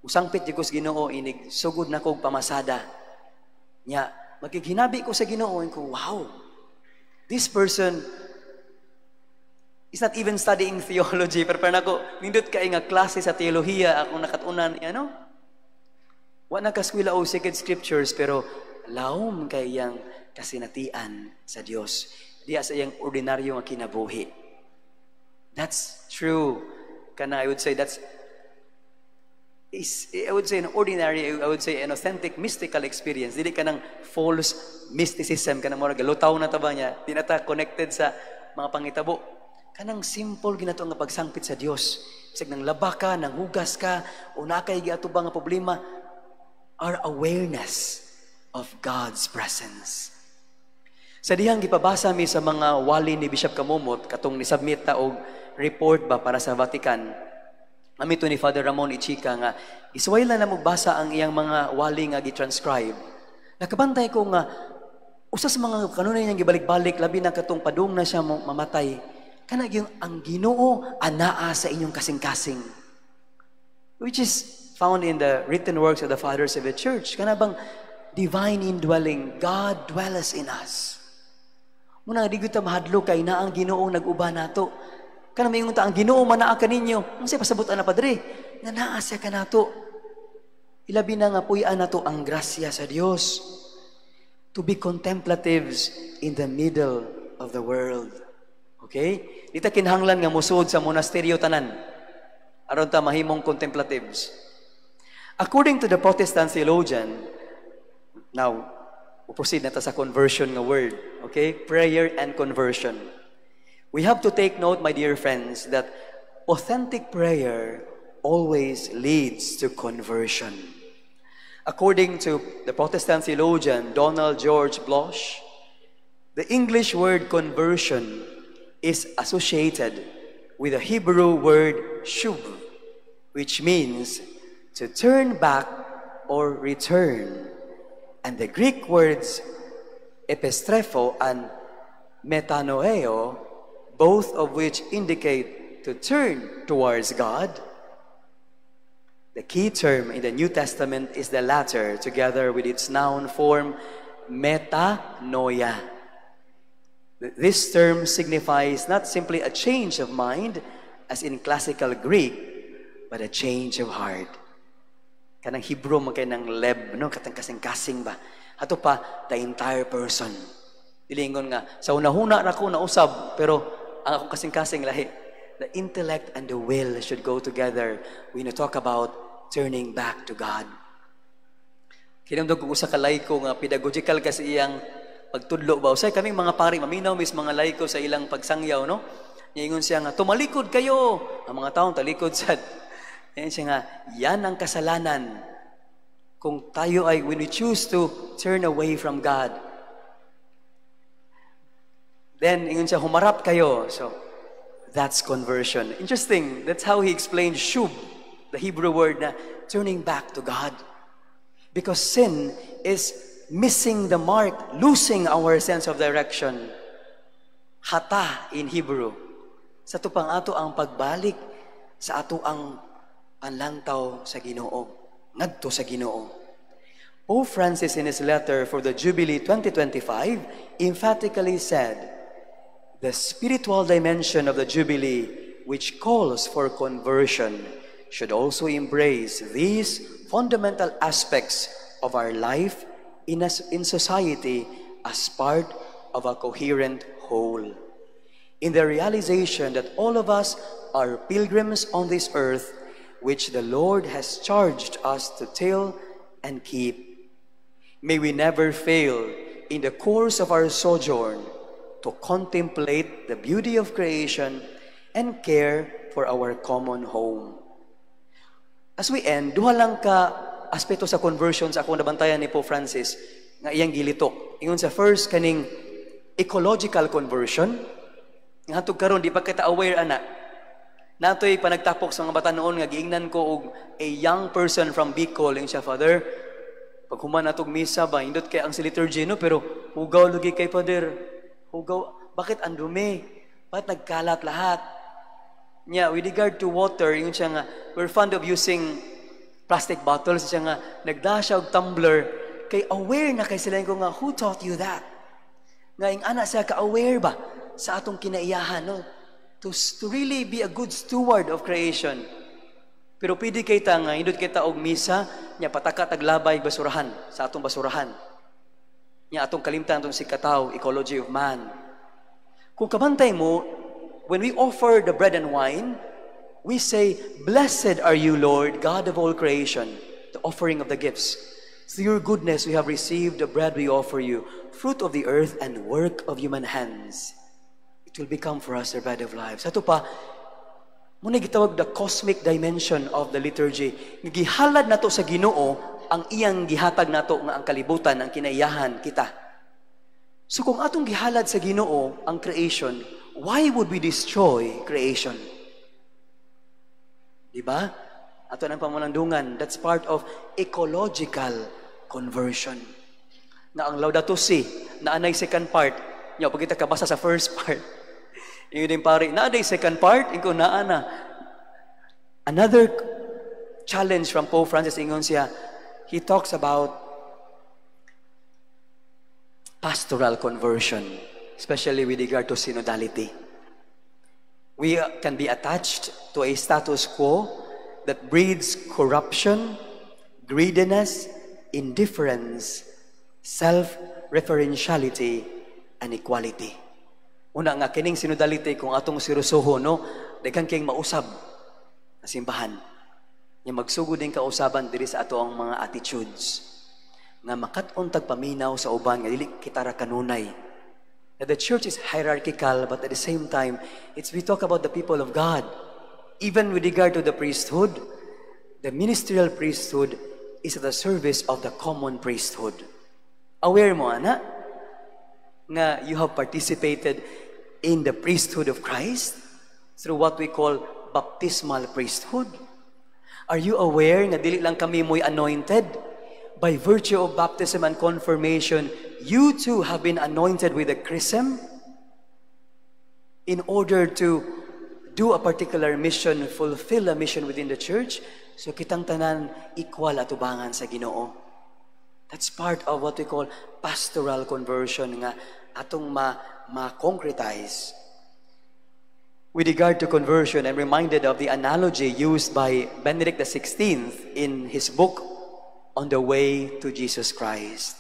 usangpit jud ko sa Ginoo inig sugod na kog pamasada. Nya magkihinabi ko sa Ginoo ko, wow. This person is not even studying theology. Pero parang ako, nindot ka nga klase sa teolohiya, akong nakatunan, ano? Wa na kaskwila o sacred scriptures, pero laom kayang kasinatian sa Dios. Diya sa iyang ordinaryo nga kinabuhi. That's true. I would say that's I would say an ordinary, I would say an authentic mystical experience. Dili ka ng false mysticism, ka ng mga galutaw na taba niya, di na ta connected sa mga pangitabo. Kanang simple ginato nga pagsangpit sa Dios. Bisag nang laba ka, nang hugas ka, o nakay giatubang nga problema, our awareness of God's presence. Sa dihang gipabasa mi sa mga wali ni Bishop Kamumot, katong nisubmit ta og report ba para sa Vatican, amito ni Father Ramon Ichika nga, iswayla na magbasa ang iyang mga wali nga gitranscribe. Nakabantay ko nga, usas mga kanunay niyang gibalik-balik, labi na katong padung na siya mamatay, kanag yung ang Ginoo anaa sa inyong kasing-kasing. Which is found in the written works of the Fathers of the Church. Kanabang divine indwelling, God dwells in us. Muna di kita mahadlo kay na ang Ginoo nag-uba nato. Kana mayingon ta ang Ginoo manaa kaninyo. Unsay pasabutan na Padre? Nga naa siya kanato. Ilabi na nga puy-an nato ang grasya sa Dios. To be contemplatives in the middle of the world. Okay? Dita kinahanglan nga musud sa monasteryo tanan. Aron ta mahimong contemplatives. According to the Protestant theologian, now, proceed na ta sa conversion nga word. Okay? Prayer and conversion. We have to take note, my dear friends, that authentic prayer always leads to conversion. According to the Protestant theologian Donald George Bloch, the English word conversion is associated with the Hebrew word shuv, which means to turn back or return. And the Greek words epistrepho and metanoeo, both of which indicate to turn towards God. The key term in the New Testament is the latter, together with its noun form, metanoia. This term signifies not simply a change of mind, as in classical Greek, but a change of heart. Kanang Hebrew mo kay ng leb, no? Katang kasing-kasing ba? Ato pa, the entire person. Dilingon nga, sa unahuna na ko nausab, pero ang akong kasing-kasing lahi. The intellect and the will should go together when you talk about turning back to God. Kinamdog ko sa laiko nga pedagogical kasi iyang pagtudlo ba. Usay kaming mga pari, maminaw mis mga laiko sa ilang pagsangyaw, no? Ingon siya nga, tumalikod kayo! Ang mga taong talikod sad. Yan siya nga, yan ang kasalanan. Kung tayo ay, when we choose to turn away from God, then, ingon siya, humarap kayo. So, that's conversion. Interesting. That's how he explained shub, the Hebrew word na turning back to God. Because sin is missing the mark, losing our sense of direction. Hata in Hebrew. Sa tupang ato ang pagbalik, sa ato ang panlantaw sa Ginoo, ngadto sa Ginoo. Pope Francis in his letter for the Jubilee 2025 emphatically said, the spiritual dimension of the Jubilee, which calls for conversion, should also embrace these fundamental aspects of our life in society as part of a coherent whole. In the realization that all of us are pilgrims on this earth, which the Lord has charged us to till and keep. May we never fail in the course of our sojourn to contemplate the beauty of creation and care for our common home. As we end, duha lang ka aspeto sa conversion sa akong nabantayan ni Pope Francis nga iyang gilitok. Ingon sa first kaning ecological conversion, nga hatug karon di pa kita aware ana. Natoy panagtapok sa mga bata noon nga giingnan ko og a young person from Bicol, yung siya, Father, pag human natog misa ba, indot kay ang si liturgy, no? Pero hugaw lugi kay Father. Hugaw, bakit ang dumi? Bakit nagkalat lahat? Yeah, with regard to water, yung siya nga, we're fond of using plastic bottles. Siya nga, nagdasya og tumbler. Kay aware na kay sila ko nga, who taught you that? Nga yung anak siya, ka-aware ba sa atong kinaiyahan, no? To really be a good steward of creation. Pero pwede kita nga, indot kita og misa, niya pataka taglabay basurahan, sa atong basurahan. Niya atong kalimtan atong sikataw, ecology of man. Kung kabantay mo, when we offer the bread and wine, we say, Blessed are you, Lord, God of all creation, the offering of the gifts. Through your goodness we have received the bread we offer you, fruit of the earth and work of human hands. It will become for us the bread of life. Sa ito pa, muna gitawag the cosmic dimension of the liturgy. Gihalad nato sa Ginoo ang iyang gihatag nato nga ang kalibutan, ang kinaiyahan kita. So kung atong gihalad sa Ginoo ang creation, why would we destroy creation? Diba? Ato ng pamulandungan, that's part of ecological conversion. Na ang Laudato Si, na anay second part, nyo, pag kita kabasa sa first part, yung din pare, na anay second part, inko na ana. Another challenge from Pope Francis, ingon siya, he talks about pastoral conversion, especially with regard to synodality. We can be attached to a status quo that breeds corruption, greediness, indifference, self-referentiality, and equality. Una nga, kining synodality, kung atong sirusuho, no, daghang kayong mausab na simbahan. Yung magsugod din kausaban diri sa ato ang mga attitudes nga makat-on tagpaminaw sa uban nga dili kita ra kanunay. That the church is hierarchical, but at the same time, we talk about the people of God. Even with regard to the priesthood, the ministerial priesthood is at the service of the common priesthood. Aware mo, ana, nga you have participated in the priesthood of Christ through what we call baptismal priesthood? Are you aware nga dili lang kami mo'y anointed? By virtue of baptism and confirmation, you too have been anointed with a chrism in order to do a particular mission, fulfill a mission within the church. So kitang tanan equal atubangan sa Ginoo. That's part of what we call pastoral conversion nga atong ma-concretize. With regard to conversion, I'm reminded of the analogy used by Benedict XVI in his book On the Way to Jesus Christ.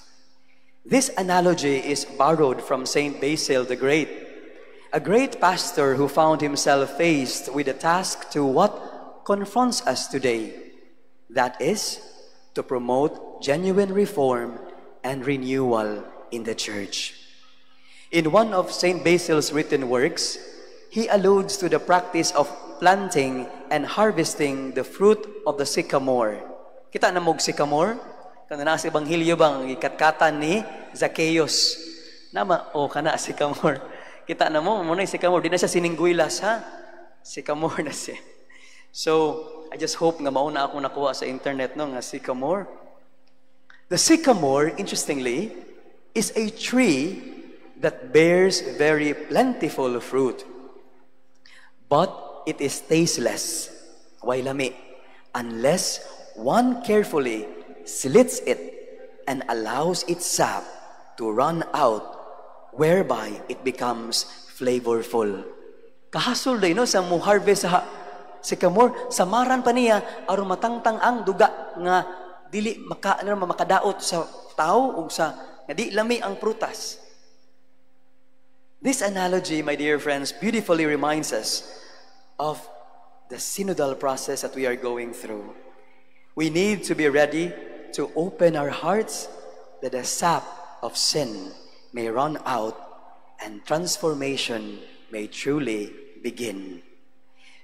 This analogy is borrowed from Saint Basil the Great, a great pastor who found himself faced with a task to what confronts us today. That is, to promote genuine reform and renewal in the church. In one of Saint Basil's written works, he alludes to the practice of planting and harvesting the fruit of the sycamore. Kita na mog sycamore? Kung na sa Ebanghelyo bang ikatkatan ni Zacchaeus. Nama, kana sycamore. Kita na mo yung sycamore. Di na siya siningguilas, ha? Sycamore na siya. So, I just hope nga mauna akong nakuha sa internet no, nga sycamore. The sycamore, interestingly, is a tree that bears very plentiful fruit. But it is tasteless, wailami, unless one carefully slits it and allows its sap to run out, whereby it becomes flavorful. Kahasol day no sa mo harvest sa sycamore, samaran pa niya aron matangtang ang duga nga dili makadaot sa tao ug sa nga di lami ang prutas. This analogy, my dear friends, beautifully reminds us of the synodal process that we are going through. We need to be ready to open our hearts that the sap of sin may run out and transformation may truly begin.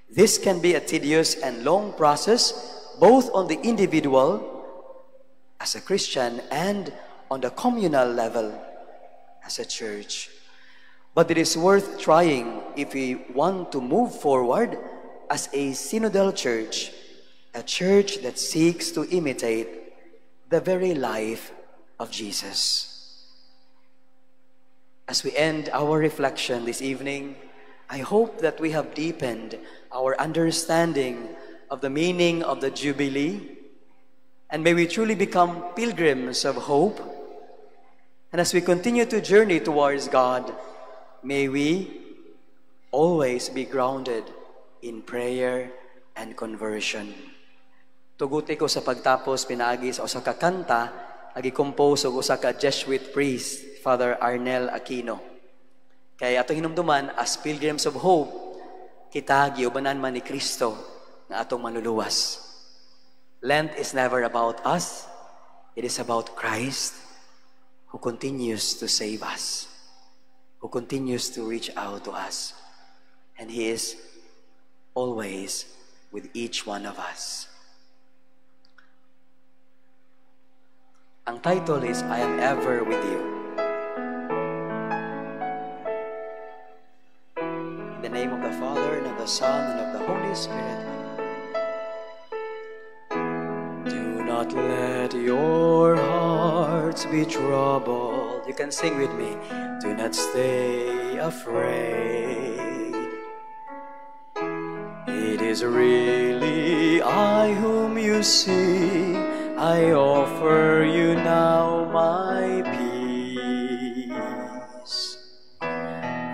This can be a tedious and long process, both on the individual as a Christian and on the communal level as a church. But it is worth trying if we want to move forward as a synodal church, a church that seeks to imitate the very life of Jesus. As we end our reflection this evening, I hope that we have deepened our understanding of the meaning of the Jubilee, and may we truly become pilgrims of hope. And as we continue to journey towards God, may we always be grounded in prayer and conversion. Tuguti ko sa pagtapos pinagi sa usa ka kanta agi-compose og usa ka Jesuit priest, Father Arnel Aquino. Kay atong hinumduman as pilgrims of hope, kita giubanan man ni Kristo nga atong manluluwas. Lent is never about us, it is about Christ who continues to save us, who continues to reach out to us, and He is always with each one of us. Ang title is I Am Ever With You. In the name of the Father, and of the Son, and of the Holy Spirit. Do not let your hearts be troubled. You can sing with me. Do not stay afraid. It is really I whom you see. I offer you now my peace.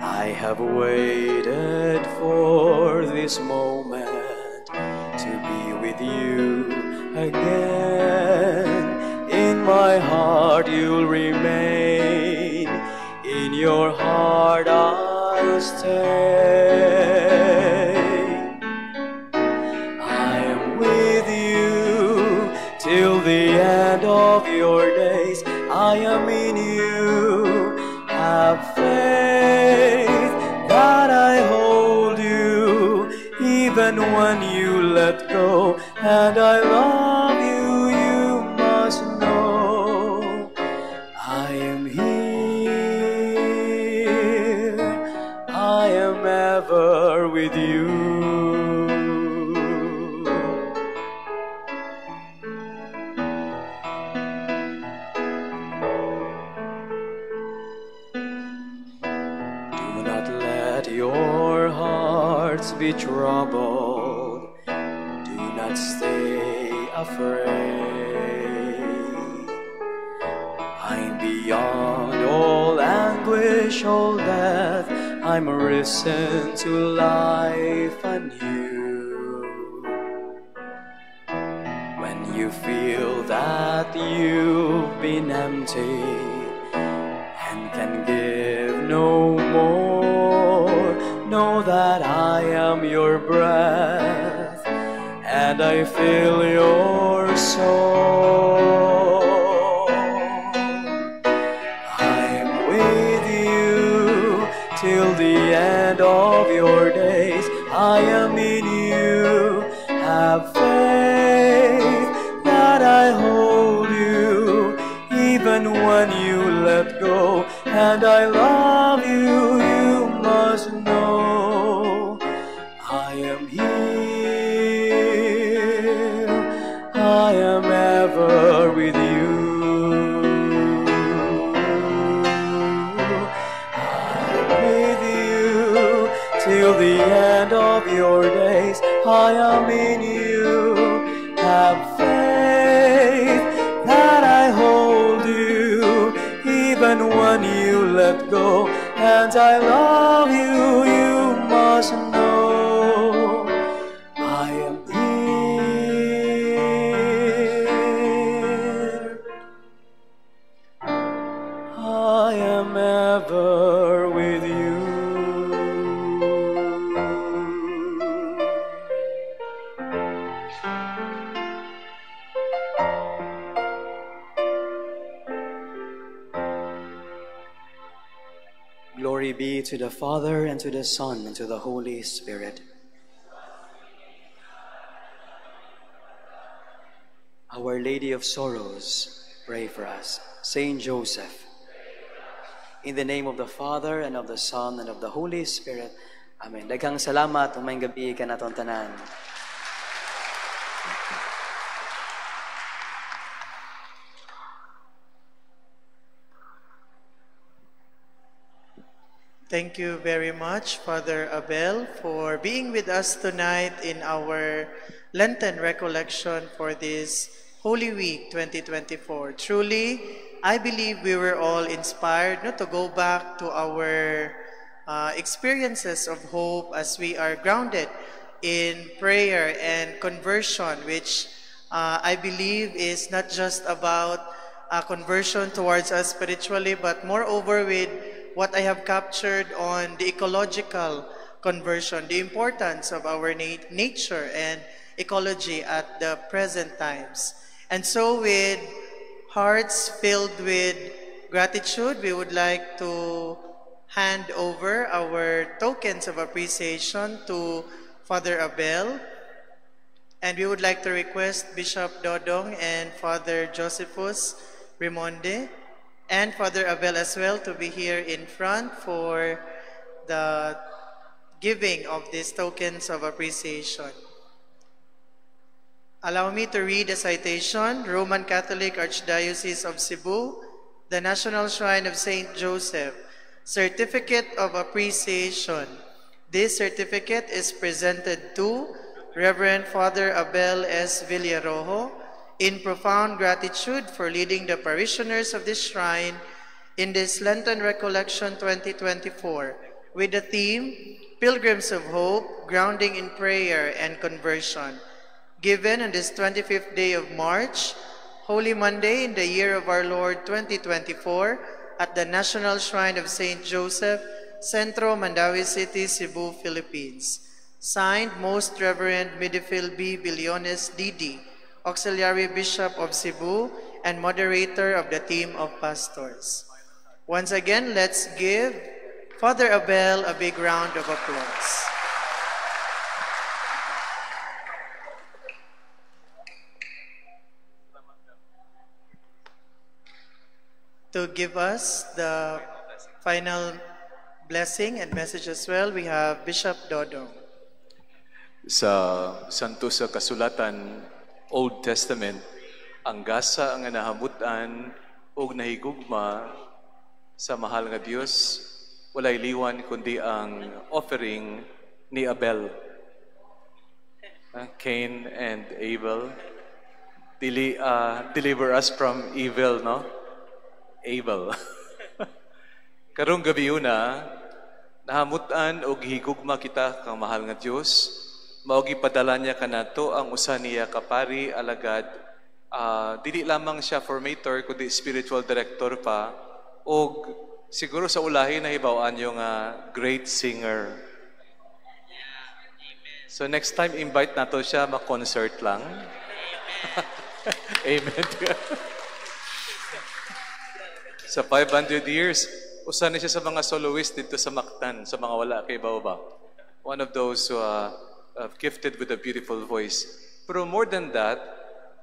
I have waited for this moment to be with you again. In my heart you'll remain. In your heart I'll stay. I am with you till the end of your days. I am in you. Have faith that I hold you even when and I love you, you must know. I am here, I am ever with you. Do not let your hearts be troubled, do not stay afraid. I'm beyond all anguish, all death, I'm risen to life anew. When you feel that you've been empty and can give no more, know that I am your breath and I fill your soul. I'm with you till the end of your days. I am in you. Have faith that I hold you even when you let go. And I love you, you must know. I am here, I am ever with you. I'm with you till the end of your days. I am in you. Have faith that I hold you even when you let go. And I love you, you must know. I am here, I am ever with you. Glory be to the Father, and to the Son, and to the Holy Spirit. Our Lady of Sorrows, pray for us. Saint Joseph, in the name of the Father, and of the Son, and of the Holy Spirit. Amen. Daghang salamat, umayong gabi ka naton tanan. Thank you very much, Father Abel, for being with us tonight in our Lenten recollection for this Holy Week 2024. Truly, I believe we were all inspired to go back to our experiences of hope as we are grounded in prayer and conversion, which I believe is not just about conversion towards us spiritually, but moreover with what I have captured on the ecological conversion, the importance of our nature and ecology at the present times. And so with hearts filled with gratitude, we would like to hand over our tokens of appreciation to Father Abel. And we would like to request Bishop Dodong and Father Josephus Rimonde and Father Abel as well to be here in front for the giving of these tokens of appreciation. Allow me to read a citation. Roman Catholic Archdiocese of Cebu, the National Shrine of Saint Joseph, Certificate of Appreciation. This certificate is presented to Reverend Father Abel S. Villarojo in profound gratitude for leading the parishioners of this shrine in this Lenten Recollection 2024 with the theme, Pilgrims of Hope, Grounding in Prayer and Conversion, given on this 25th day of March, Holy Monday in the year of our Lord 2024 at the National Shrine of Saint Joseph, Centro, Mandawi City, Cebu, Philippines. Signed, Most Reverend Midifil B. Billones D.D., Auxiliary Bishop of Cebu and moderator of the team of pastors. Once again, let's give Father Abel a big round of applause. To give us the final blessing and message as well, we have Bishop Dodong. Sa santo sa kasulatan, Old Testament, ang gasa ang nahamutan og nahigugma sa mahal nga Dios, walay liwan kundi ang offering ni Abel. Cain and Abel. Deliver us from evil, no? Abel. Karong gabi una, nahamutan og higugma kita kang mahal nga Dios. Mao gipadala niya kanato ang usa niya kapari alagad. Dili lamang siya formator kundi spiritual director pa og siguro sa ulahi na hibaw-an yung great singer. So next time invite nato siya ma-concert lang. Amen. Sa 500 years, usa na siya sa mga soloist dito sa Mactan, sa mga wala kay Baoba. One of those who gifted with a beautiful voice. Pero more than that,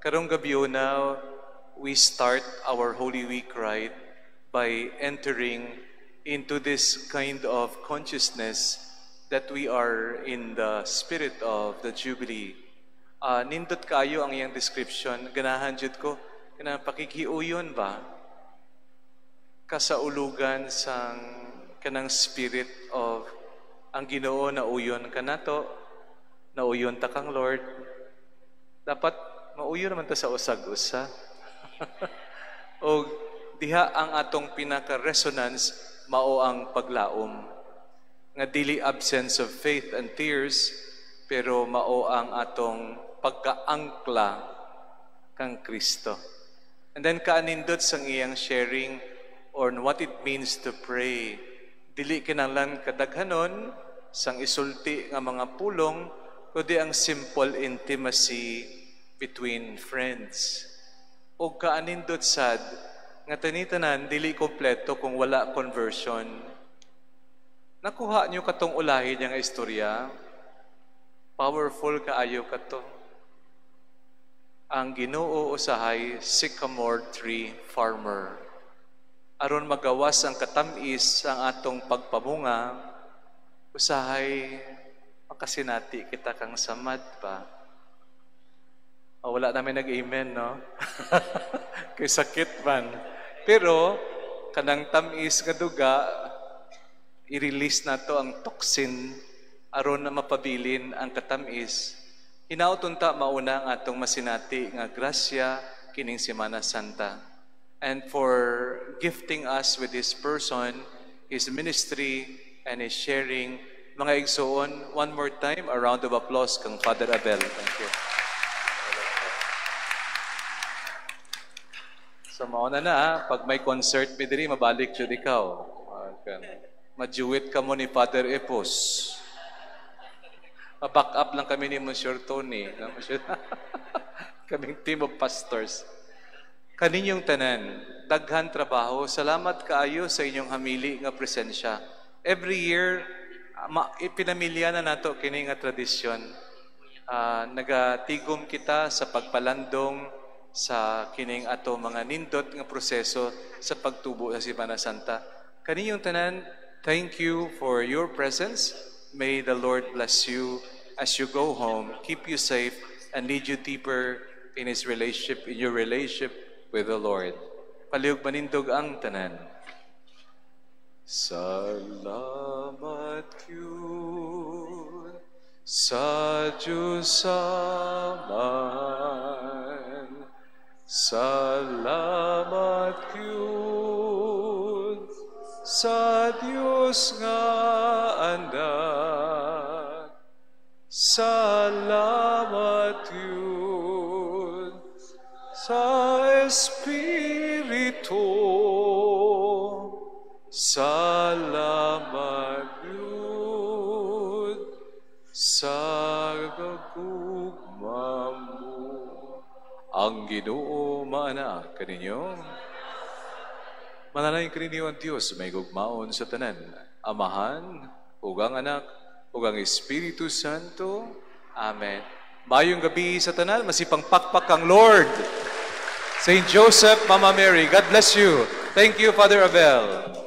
karong gabi na we start our Holy Week right by entering into this kind of consciousness that we are in the spirit of the Jubilee. Nindot kayo ang iyang description, ganahan jud ko, kanang pakikiuyon ba? Kasaulugan sang kanang spirit of ang Ginoo na uyon kanato, na uyon ta kang Lord. Dapat mauyon naman ta sa usag-usa. O diha ang atong pinaka-resonance mao ang paglaom. Nga dili absence of faith and tears, pero mao ang atong pagkaangkla kang Kristo. And then kaanindot sang iyang sharing on what it means to pray. Dili kinahanglan kadaghanon sang isulti nga mga pulong, kundi ang simple intimacy between friends. O kaanindot sad nga tanitanan dili kompleto kung wala conversion. Nakuha niyo katong ulahi niyang istorya. Powerful kaayo kato. Ang Ginoo usahay sycamore tree farmer. Aron magawas ang katamis ang atong pagpamunga, usahay makasinati kita kang samad pa. Wala namin nag-amen, no? Kay sakit man. Pero kanang tamis nga duga, i-release na to ang toxin aron na mapabilin ang katamis. Hinautunta mauna ang atong masinati nga grasya kining Semana Santa. And for gifting us with this person, his ministry, and his sharing, mga igsoon, one more time, a round of applause kang Father Abel. Thank you. So mauna na, pag may concert mi diri, mabalik jud ikaw. Majuwit ka mo ni Father Epos. Ma-back up lang kami ni Monsieur Tony. Kaming team of pastors. Kaninyong tanan, daghan trabaho, salamat kaayo sa inyong hamili nga presensya. Every year, ipinamilya na nato kini nga tradisyon. Nagatigom kita sa pagpalandong sa kining ato mga nindot nga proseso sa pagtubo sa Semana Santa. Kaninyong tanan, thank you for your presence. May the Lord bless you as you go home, keep you safe, and lead you deeper in His relationship, in your relationship with the Lord. Palihog manindog ang tanan. Salamat yun sa Diyos aman. Salamat yun sa Diyos nga anak. Salamat yun sa Espiritu. Salamat yun sa gagugma mo. Ang Ginoo maana kaninyo. Manalangin kaninyo ang Diyos may gugmaon sa tanan. Amahan, ug ang Anak, ug ang Espiritu Santo. Amen. Mayong gabi sa tanan, masipang pakpak ang Lord. Saint Joseph, Mama Mary, God bless you. Thank you, Father Abel.